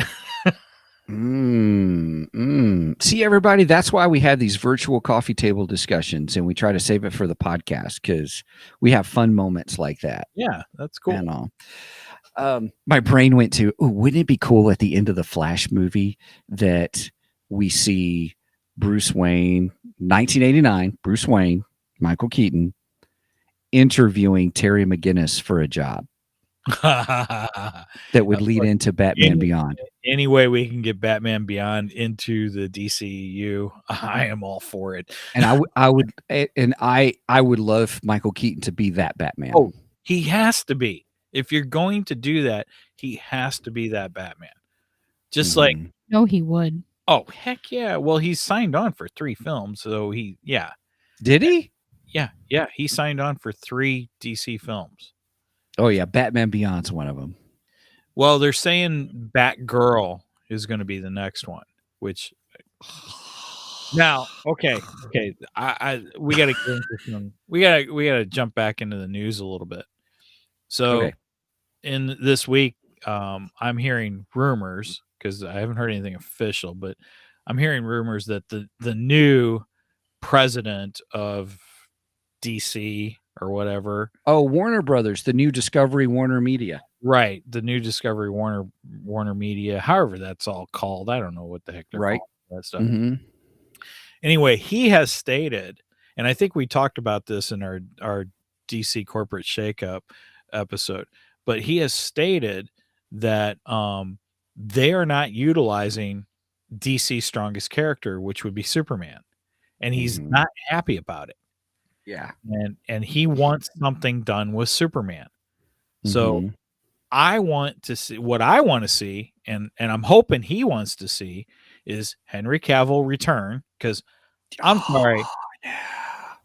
See, everybody, that's why we have these virtual coffee table discussions, and we try to save it for the podcast, because we have fun moments like that. Yeah, that's cool. And my brain went to, wouldn't it be cool at the end of the Flash movie that we see Bruce Wayne, 1989, Bruce Wayne, Michael Keaton, interviewing Terry McGinnis for a job that would lead into Batman Beyond. Any way we can get Batman Beyond into the DCU, I am all for it. And I would love Michael Keaton to be that Batman. Oh, he has to be. If you're going to do that, he has to be that Batman. Just like, no, he would. Oh, heck yeah. Well, he's signed on for 3 films, so yeah. Did he? Yeah, he signed on for 3 DC films. Oh yeah, Batman Beyond's one of them. Well, they're saying Batgirl is going to be the next one, which Now, okay. We gotta get into some. We gotta jump back into the news a little bit. So Okay. in this week, I'm hearing rumors because I haven't heard anything official, but I'm hearing rumors that the new president of DC or whatever, Oh, Warner Brothers, the new Discovery Warner Media. right? The new Discovery Warner Media, however that's all called. I don't know what the heck they're Right. calling that stuff. Mm-hmm. Anyway, he has stated, and I think we talked about this in our DC corporate shakeup episode, but he has stated that they are not utilizing DC's strongest character, which would be Superman, and he's Mhm. not happy about it. Yeah. And he wants something done with Superman. So Mhm. I want to see what I want to see, and I'm hoping he wants to see is Henry Cavill return, because I'm sorry,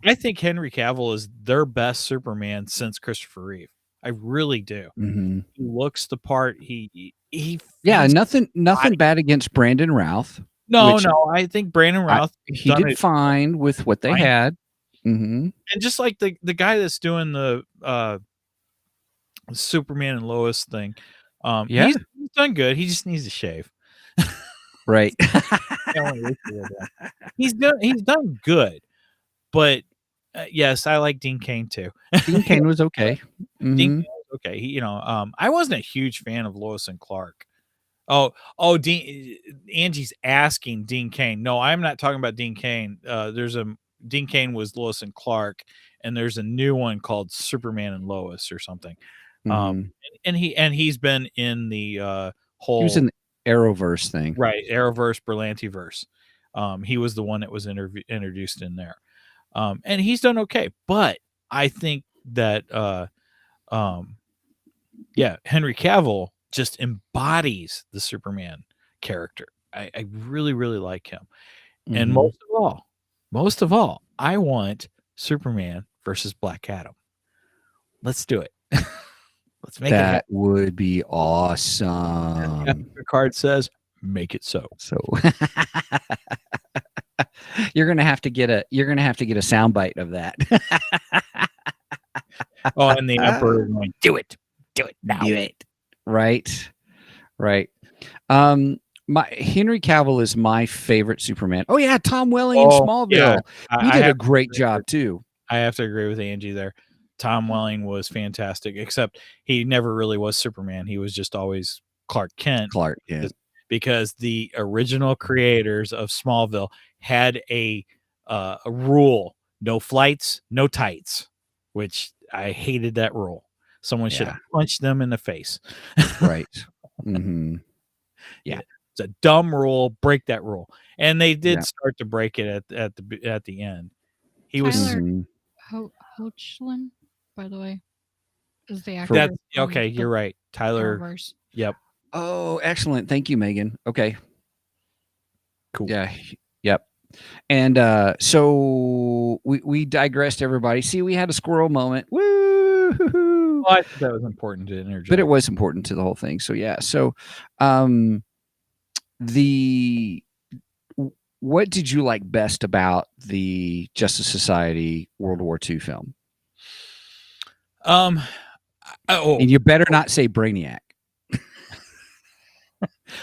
I think Henry Cavill is their best Superman since Christopher Reeve. I really do. Mhm. He looks the part. He Yeah, he's- nothing bad against Brandon Routh. no, which I think Brandon Routh He done did it fine with what they fine. had. Mm-hmm. and just like the guy that's doing the Superman and Lois thing, Yeah. he's done good. He just needs to shave. Right. He's done good, but yes, I like Dean Cain too. Dean Cain was okay. Dean Mhm. Cain was okay. He, I wasn't a huge fan of Lois and Clark. Oh, Angie's asking Dean Cain. No, I'm not talking about Dean Cain. Dean Cain was Lois and Clark, and there's a new one called Superman and Lois or something. Mhm. And he's been in the whole He was in the Arrowverse thing. right Arrowverse, Berlantiverse. He was the one that was introduced in there, and he's done okay. But I think that Henry Cavill just embodies the Superman character. I really, really like him. And Mhm. most of all, I want Superman versus Black Adam. Let's do it. Let's make it happen. That would be As awesome. Captain Picard says, make it so. So you're gonna have to get a soundbite of that. Oh, and the Emperor is going, do it now. Do it. Right. My Henry Cavill is my favorite Superman. Oh yeah, Tom Welling in Smallville. yeah. He I did a have great job too. I have to agree with Angie there. Tom Welling was fantastic, except he never really was Superman. He was just always Clark Kent. Clark, yeah. Because the original creators of Smallville had a rule: no flights, no tights, which I hated that rule. Someone should have punched them in the face. Right. Mm-hmm. Yeah. It's a dumb rule. Break that rule. And they did Yeah. start to break it at the end. He was Tyler- Mhm. Hoechlin, by the way, is the actor. that's from okay. the You're right, Tyler. Arrowverse. Yep. Oh, excellent. Thank you, Megan. Okay. Cool. Yeah. Yep. And so we digressed, everybody. See, we had a squirrel moment. Woo! Well, I think that was important to interject. But it was important to the whole thing. So yeah. So what did you like best about the Justice Society World War II film? Oh, And you better not say Brainiac.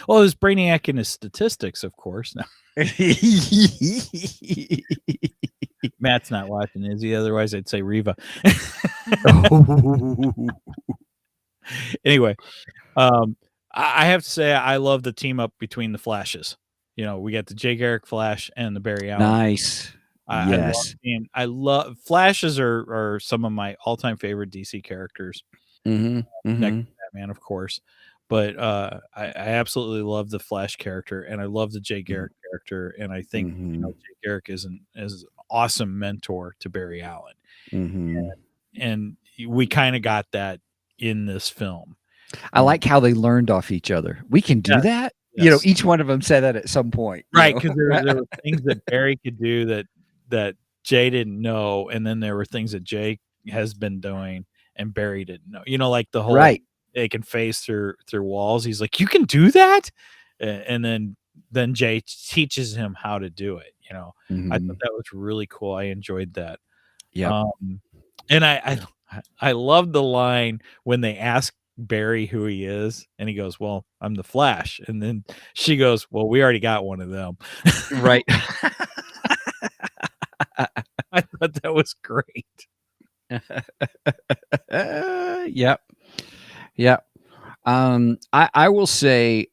well, it was Brainiac in his statistics, of course. No, Matt's not watching, is he? Otherwise, I'd say Reva. Anyway, I have to say I love the team up between the Flashes. We got the Jay Garrick Flash and the Barry Allen. Nice. Yes. I love Flashes are some of my all-time favorite DC characters. Mm-hmm. Next to Batman, of course. But I absolutely love the Flash character, and I love the Jay Garrick character, and I think Jay Garrick is an awesome mentor to Barry Allen, and we kind of got that in this film. I like how they learned off each other. We can do that. Yes. Each one of them said that at some point, Right? Because there were things that Barry could do that Jay didn't know, and then there were things that Jay has been doing and Barry didn't know. Like the whole they can phase through walls. He's like, you can do that, and then Jay teaches him how to do it. You know, I Mhm. thought that was really cool. I enjoyed that. Yep. And I love the line when they ask Barry who he is, and he goes, "Well, I'm the Flash," and then she goes, "Well, we already got one of them." Right. I thought that was great. Yep. Yep. I will say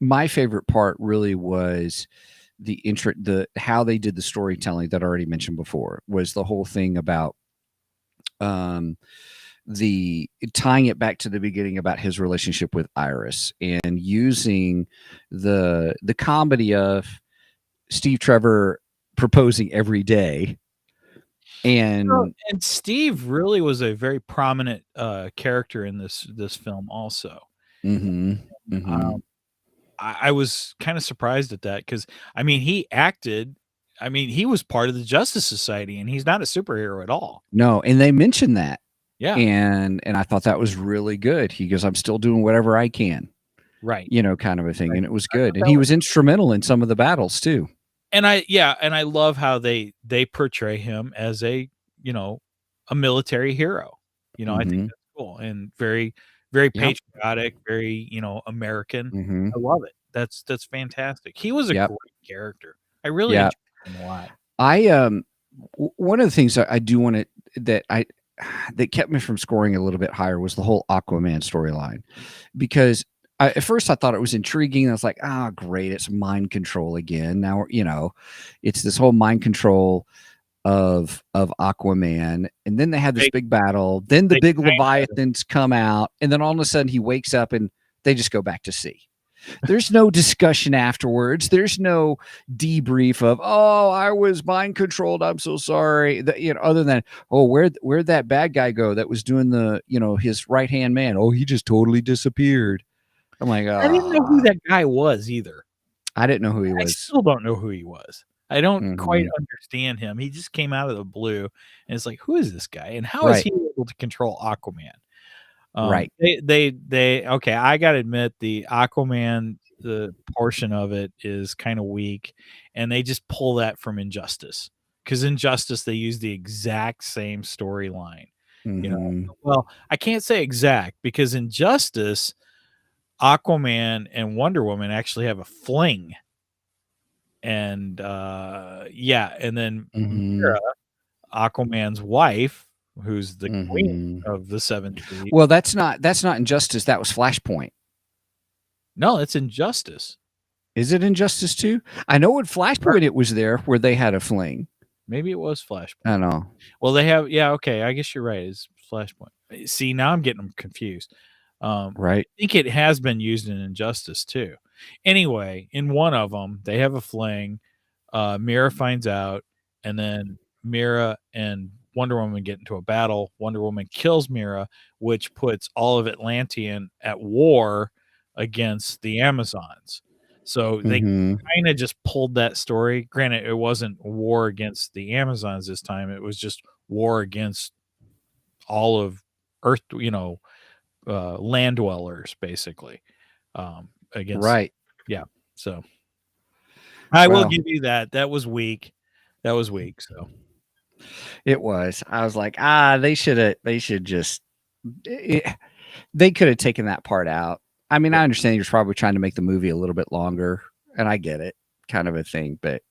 my favorite part really was the how they did the storytelling that I already mentioned before, was the whole thing about the tying it back to the beginning about his relationship with Iris, and using the comedy of Steve Trevor proposing every day. And And Steve really was a very prominent character in this film also. mhm, mhm. Um, I was kind of surprised at that because I mean he acted. I mean he was part of the Justice Society, and he's not a superhero at all. No, and they mentioned that. Yeah, And I thought that was really good. He goes, "I'm still doing whatever I can," right. kind of a thing, Right. and it was I thought good. And that he was, was instrumental in some of the battles too. and I love how they portray him as a a military hero. I think Mhm, that's cool and very yep, patriotic, very American. mhm, I love it. That's fantastic. He was a yep, great character. I really yep. enjoyed him a lot. I one of the things that I do want to that I that kept me from scoring a little bit higher was the whole Aquaman storyline, because at first I thought it was intriguing. I was like, ah, great, it's mind control again. Now it's this whole mind control of Aquaman, and then they had this They big battle. Then the they big kind of leviathans come out, and then all of a sudden he wakes up and they just go back to sea. There's no discussion afterwards. There's no debrief of, oh, I was mind controlled. I'm so sorry. Other than, oh, where'd that bad guy go that was doing his right hand man? Oh, he just totally disappeared. I'm like, I didn't know who ah, that guy was either. I didn't know who he I was. still don't know who he was. I don't quite Mhm. understand him. He just came out of the blue, and it's like, who is this guy, and how is Right, he able to control Aquaman? right. They okay, I gotta admit the Aquaman, the portion of it is kinda weak, and they just pull that from Injustice. Because Injustice, they use the exact same storyline, you know? Hmm. Well, I can't say exact, because Injustice, Aquaman and Wonder Woman actually have a fling, and, yeah, and then Hmm. Mera, Aquaman's wife, who's the queen Hmm. of the 7 Seas. Well, that's not Injustice. That was Flashpoint. No, it's Injustice. Is it Injustice too? I know in Flashpoint it was there where they had a fling. Maybe it was I Flashpoint. know. Well, they have, yeah, okay, I guess you're right, it's Flashpoint. See, now I'm getting them confused. I Right. think it has been used in Injustice too. Anyway, in one of them, they have a fling, Mera finds out, and then Mera and Wonder Woman get into a battle. Wonder Woman kills Mera, which puts all of Atlantean at war against the Amazons. So they Hmm. kinda just pulled that story. Granted, it wasn't war against the Amazons this time, it was just war against all of Earth, land dwellers, basically, against Right. yeah, so I will Well, give you that. That was weak. That was weak, so it was. I was like, they should just, it, they could have taken that part out. I mean, yeah. I understand you're probably trying to make the movie a little bit longer, and I get it, kind of a thing, but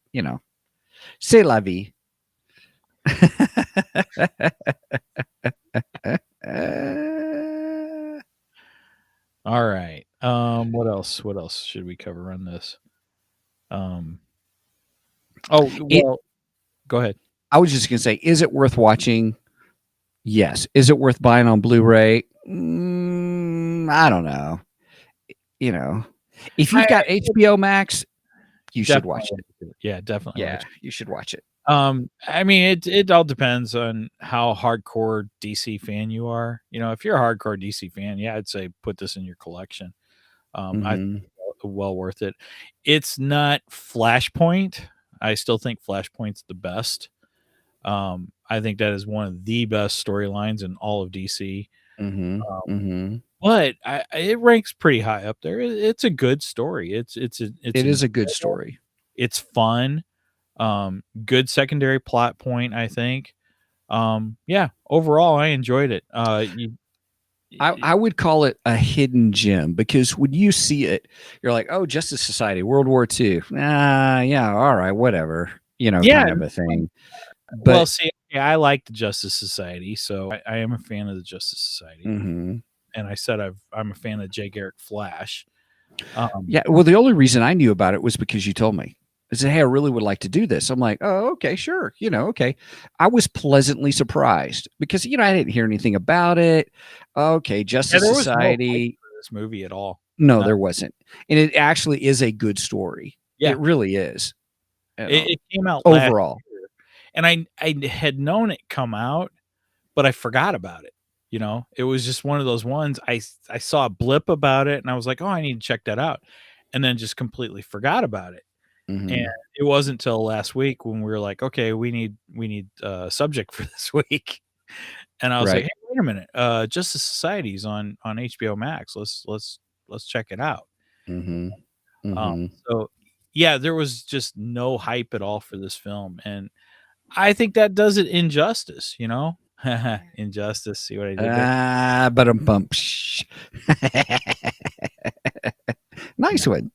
c'est la vie. Alright, what else should we cover on this? Um, oh, It, well, go ahead. I was just gonna say, is it worth watching? Yes. Is it worth buying on Blu-ray? I don't know. You know, if you've I got HBO Max, you should definitely watch it. watch it. Yeah, definitely Yeah, watch it. you should watch it. I mean, it all depends on how hardcore DC fan you are. If you're a hardcore DC fan, yeah, I'd say put this in your collection. I think Mhm. it's well worth it. It's not Flashpoint. I still think Flashpoint's the best. I think that is one of the best storylines in all of DC. Mhm. Um, Mhm. but it ranks pretty high up there. It's a good story. It's It is a good enjoyable. story. It's fun. Good secondary plot point, I think. Yeah, overall, I enjoyed it. I would call it a hidden gem because when you see it, you're like, oh, Justice Society, World War II. Yeah, all right, whatever, Yeah, kind of a thing. well, But see, I like the Justice Society, so I am a fan of the Justice Society, Mhm. and I said I'm a fan of Jay Garrick Flash. Yeah, well, the only reason I knew about it was because you told me. I said, hey, I really would like to do this. I'm like, oh, okay, sure. Okay. I was pleasantly surprised because, I didn't hear anything about it. Okay, Yeah, Justice there was no hype Society. for this movie at all. No, None. there wasn't. And it actually is a good story. Yeah. It really is. It came out last overall. year, and I had known it come out, but I forgot about it. It was just one of those ones. I saw a blip about it, and I was like, oh, I need to check that out, and then just completely forgot about it. Mhm. And it wasn't until last week when we were like, okay, we need a subject for this week, and I was like, Right. hey, wait a minute, Justice Society's on HBO Max. Let's check it out. Mhm. Mhm. So yeah, there was just no hype at all for this film, and I think that does it injustice. Injustice. See what I did there? But bump. Nice one.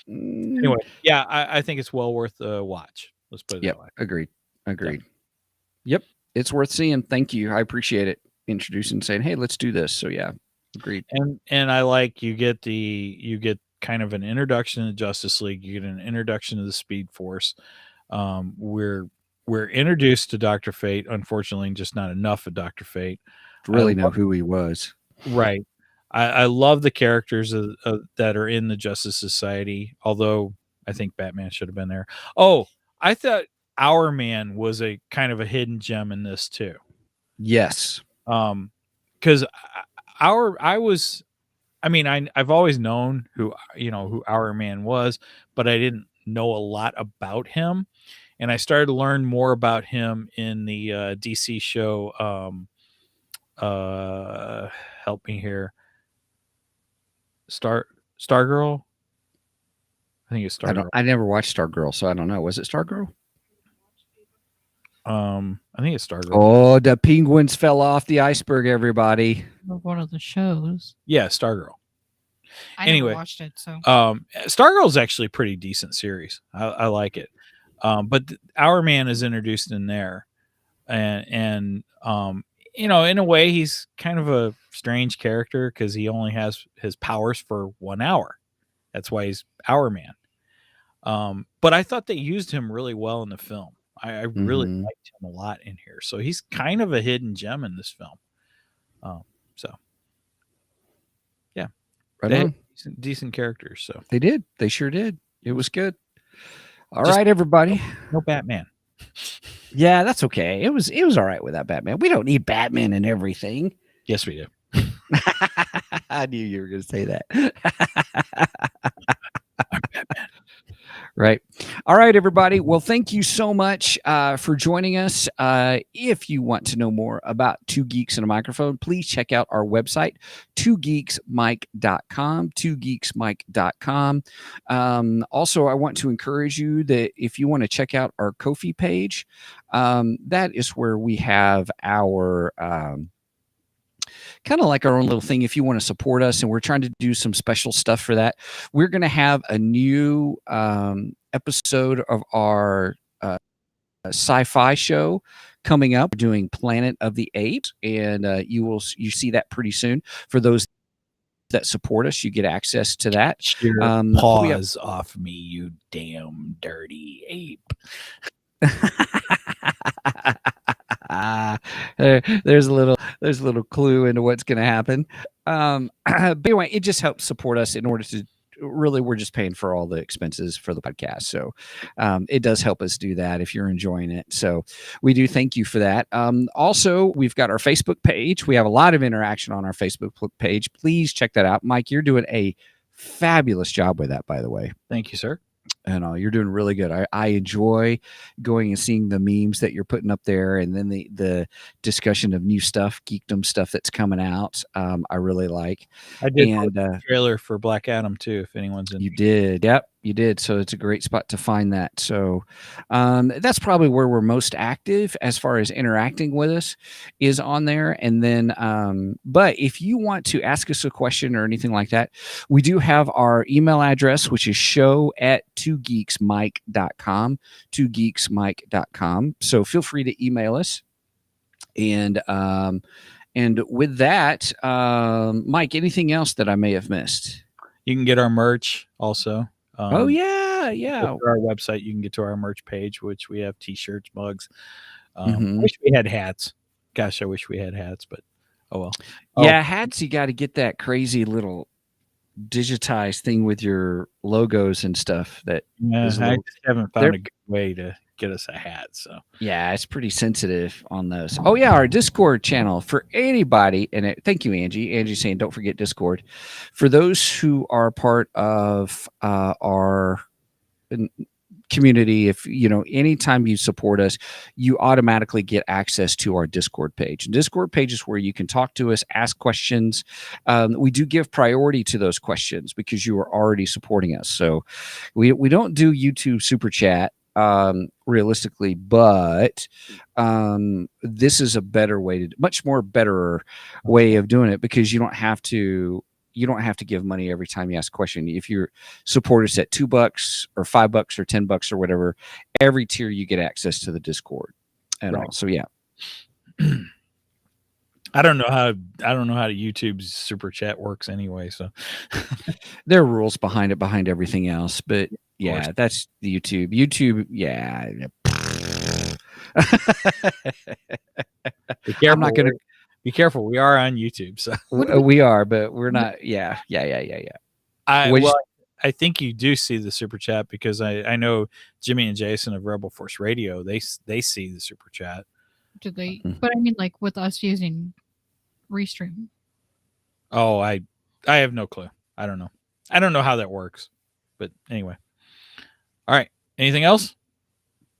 Anyway, yeah, I think it's well worth a watch. Let's put it Yep. that way. Agreed. Yep. It's worth seeing. Thank you. I appreciate it. Introducing, saying, hey, let's do this. So yeah, agreed. And I like you get kind of an introduction to Justice League. You get an introduction to the Speed Force. We're introduced to Dr. Fate. Unfortunately, just not enough of Dr. Fate. Really know who he was. Right. I love the characters that are in the Justice Society, although I think Batman should have been there. Oh, I thought Our Man was a kind of a hidden gem in this too. Yes. Because I've always known who Our Man was, but I didn't know a lot about him, and I started to learn more about him in the DC show. Help me here. Stargirl. I think it's Stargirl. I never watched Stargirl, so I don't know. Was it Stargirl? I think it's Stargirl. Oh, the penguins fell off the iceberg, everybody. One of the shows. Yeah, Stargirl. I Anyway, never watched it, so Stargirl is actually a pretty decent series. I like it. But Our Man is introduced in there, and in a way, he's kind of a strange character because he only has his powers for 1 hour. That's why he's Our Man. But I thought they used him really well in the film. I really liked him a lot in here. So he's kind of a hidden gem in this film. So yeah, Right they on. had decent characters. So They did. They sure did. It was good. All right, everybody. no Batman. Yeah, that's okay. It was all right without Batman. We don't need Batman in everything. Yes, we do. I knew you were going to say that. I'm Batman. Right. All right, everybody. Well, thank you so much for joining us. If you want to know more about Two Geeks and a Microphone, please check out our website, twogeeksmike.com, twogeeksmike.com. Also, I want to encourage you that if you want to check out our Ko-fi page, that is where we have our kind of like our own little thing. If you want to support us, and we're trying to do some special stuff for that, we're going to have a new episode of our sci-fi show coming up. We're doing Planet of the Apes, and you see that pretty soon. For those that support us, you get access to that. Paws off me, you damn dirty ape. There's a little clue into what's going to happen. But anyway, it just helps support us in order to really, we're just paying for all the expenses for the podcast. So it does help us do that if you're enjoying it. So we do thank you for that. Also, we've got our Facebook page. We have a lot of interaction on our Facebook page. Please check that out. Mike, you're doing a fabulous job with that, by the way. Thank you, sir. You're doing really good. I enjoy going and seeing the memes that you're putting up there, and then the discussion of new stuff, geekdom stuff that's coming out. I really like. I did And post a trailer for Black Adam too, if anyone's in. you did, yep, you did. So it's a great spot to find that. So that's probably where we're most active as far as interacting with us is on there. And then, but if you want to ask us a question or anything like that, we do have our email address, which is show@twogeeksmike.com, twogeeksmike.com. So feel free to email us. And with that, Mike, anything else that I may have missed? You can get our merch also. Oh yeah. Go to our website, you can get to our merch page, which we have t-shirts, mugs. I Mhm. wish we had hats. Gosh, I wish we had hats, but oh well. Yeah, hats, you got to get that crazy little digitized thing with your logos and stuff. That Yeah, is a I little- just haven't they're- found a good way to get us a hat. So yeah, it's pretty sensitive on those. Oh yeah, our Discord channel for anybody, and thank you, Angie. Angie's saying don't forget Discord. For those who are part of our community, if you know, anytime you support us, you automatically get access to our Discord page. And Discord page is where you can talk to us, ask questions. We do give priority to those questions because you are already supporting us. So we don't do YouTube super chat realistically, but this is a better way to, much more better way of doing it, because you don't have to give money every time you ask a question. If you support us at $2 or $5 or $10 or whatever, every tier you get access to the Discord and Right. all. So yeah. I don't know how YouTube's super chat works anyway. So There are rules behind it, behind everything else. But yeah, course. that's the YouTube. YouTube, yeah. be careful. I'm not gonna. Be careful. We are on YouTube. So We are, but we're not. Yeah. Which- I think you do see the super chat, because I know Jimmy and Jason of Rebel Force Radio, they see the super chat. Do they? Mhm. But I mean, like with us using Restream. Oh, I have no clue. I don't know. I don't know how that works. But anyway. All right. Anything else?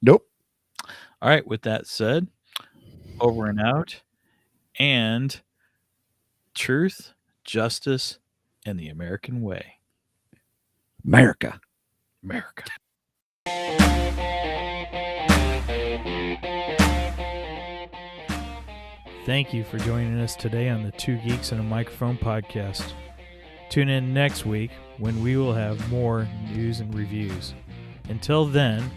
Nope. All right. With that said, over and out. And truth, justice, and the American way. America. America. Thank you for joining us today on the Two Geeks and a Microphone podcast. Tune in next week when we will have more news and reviews. Until then,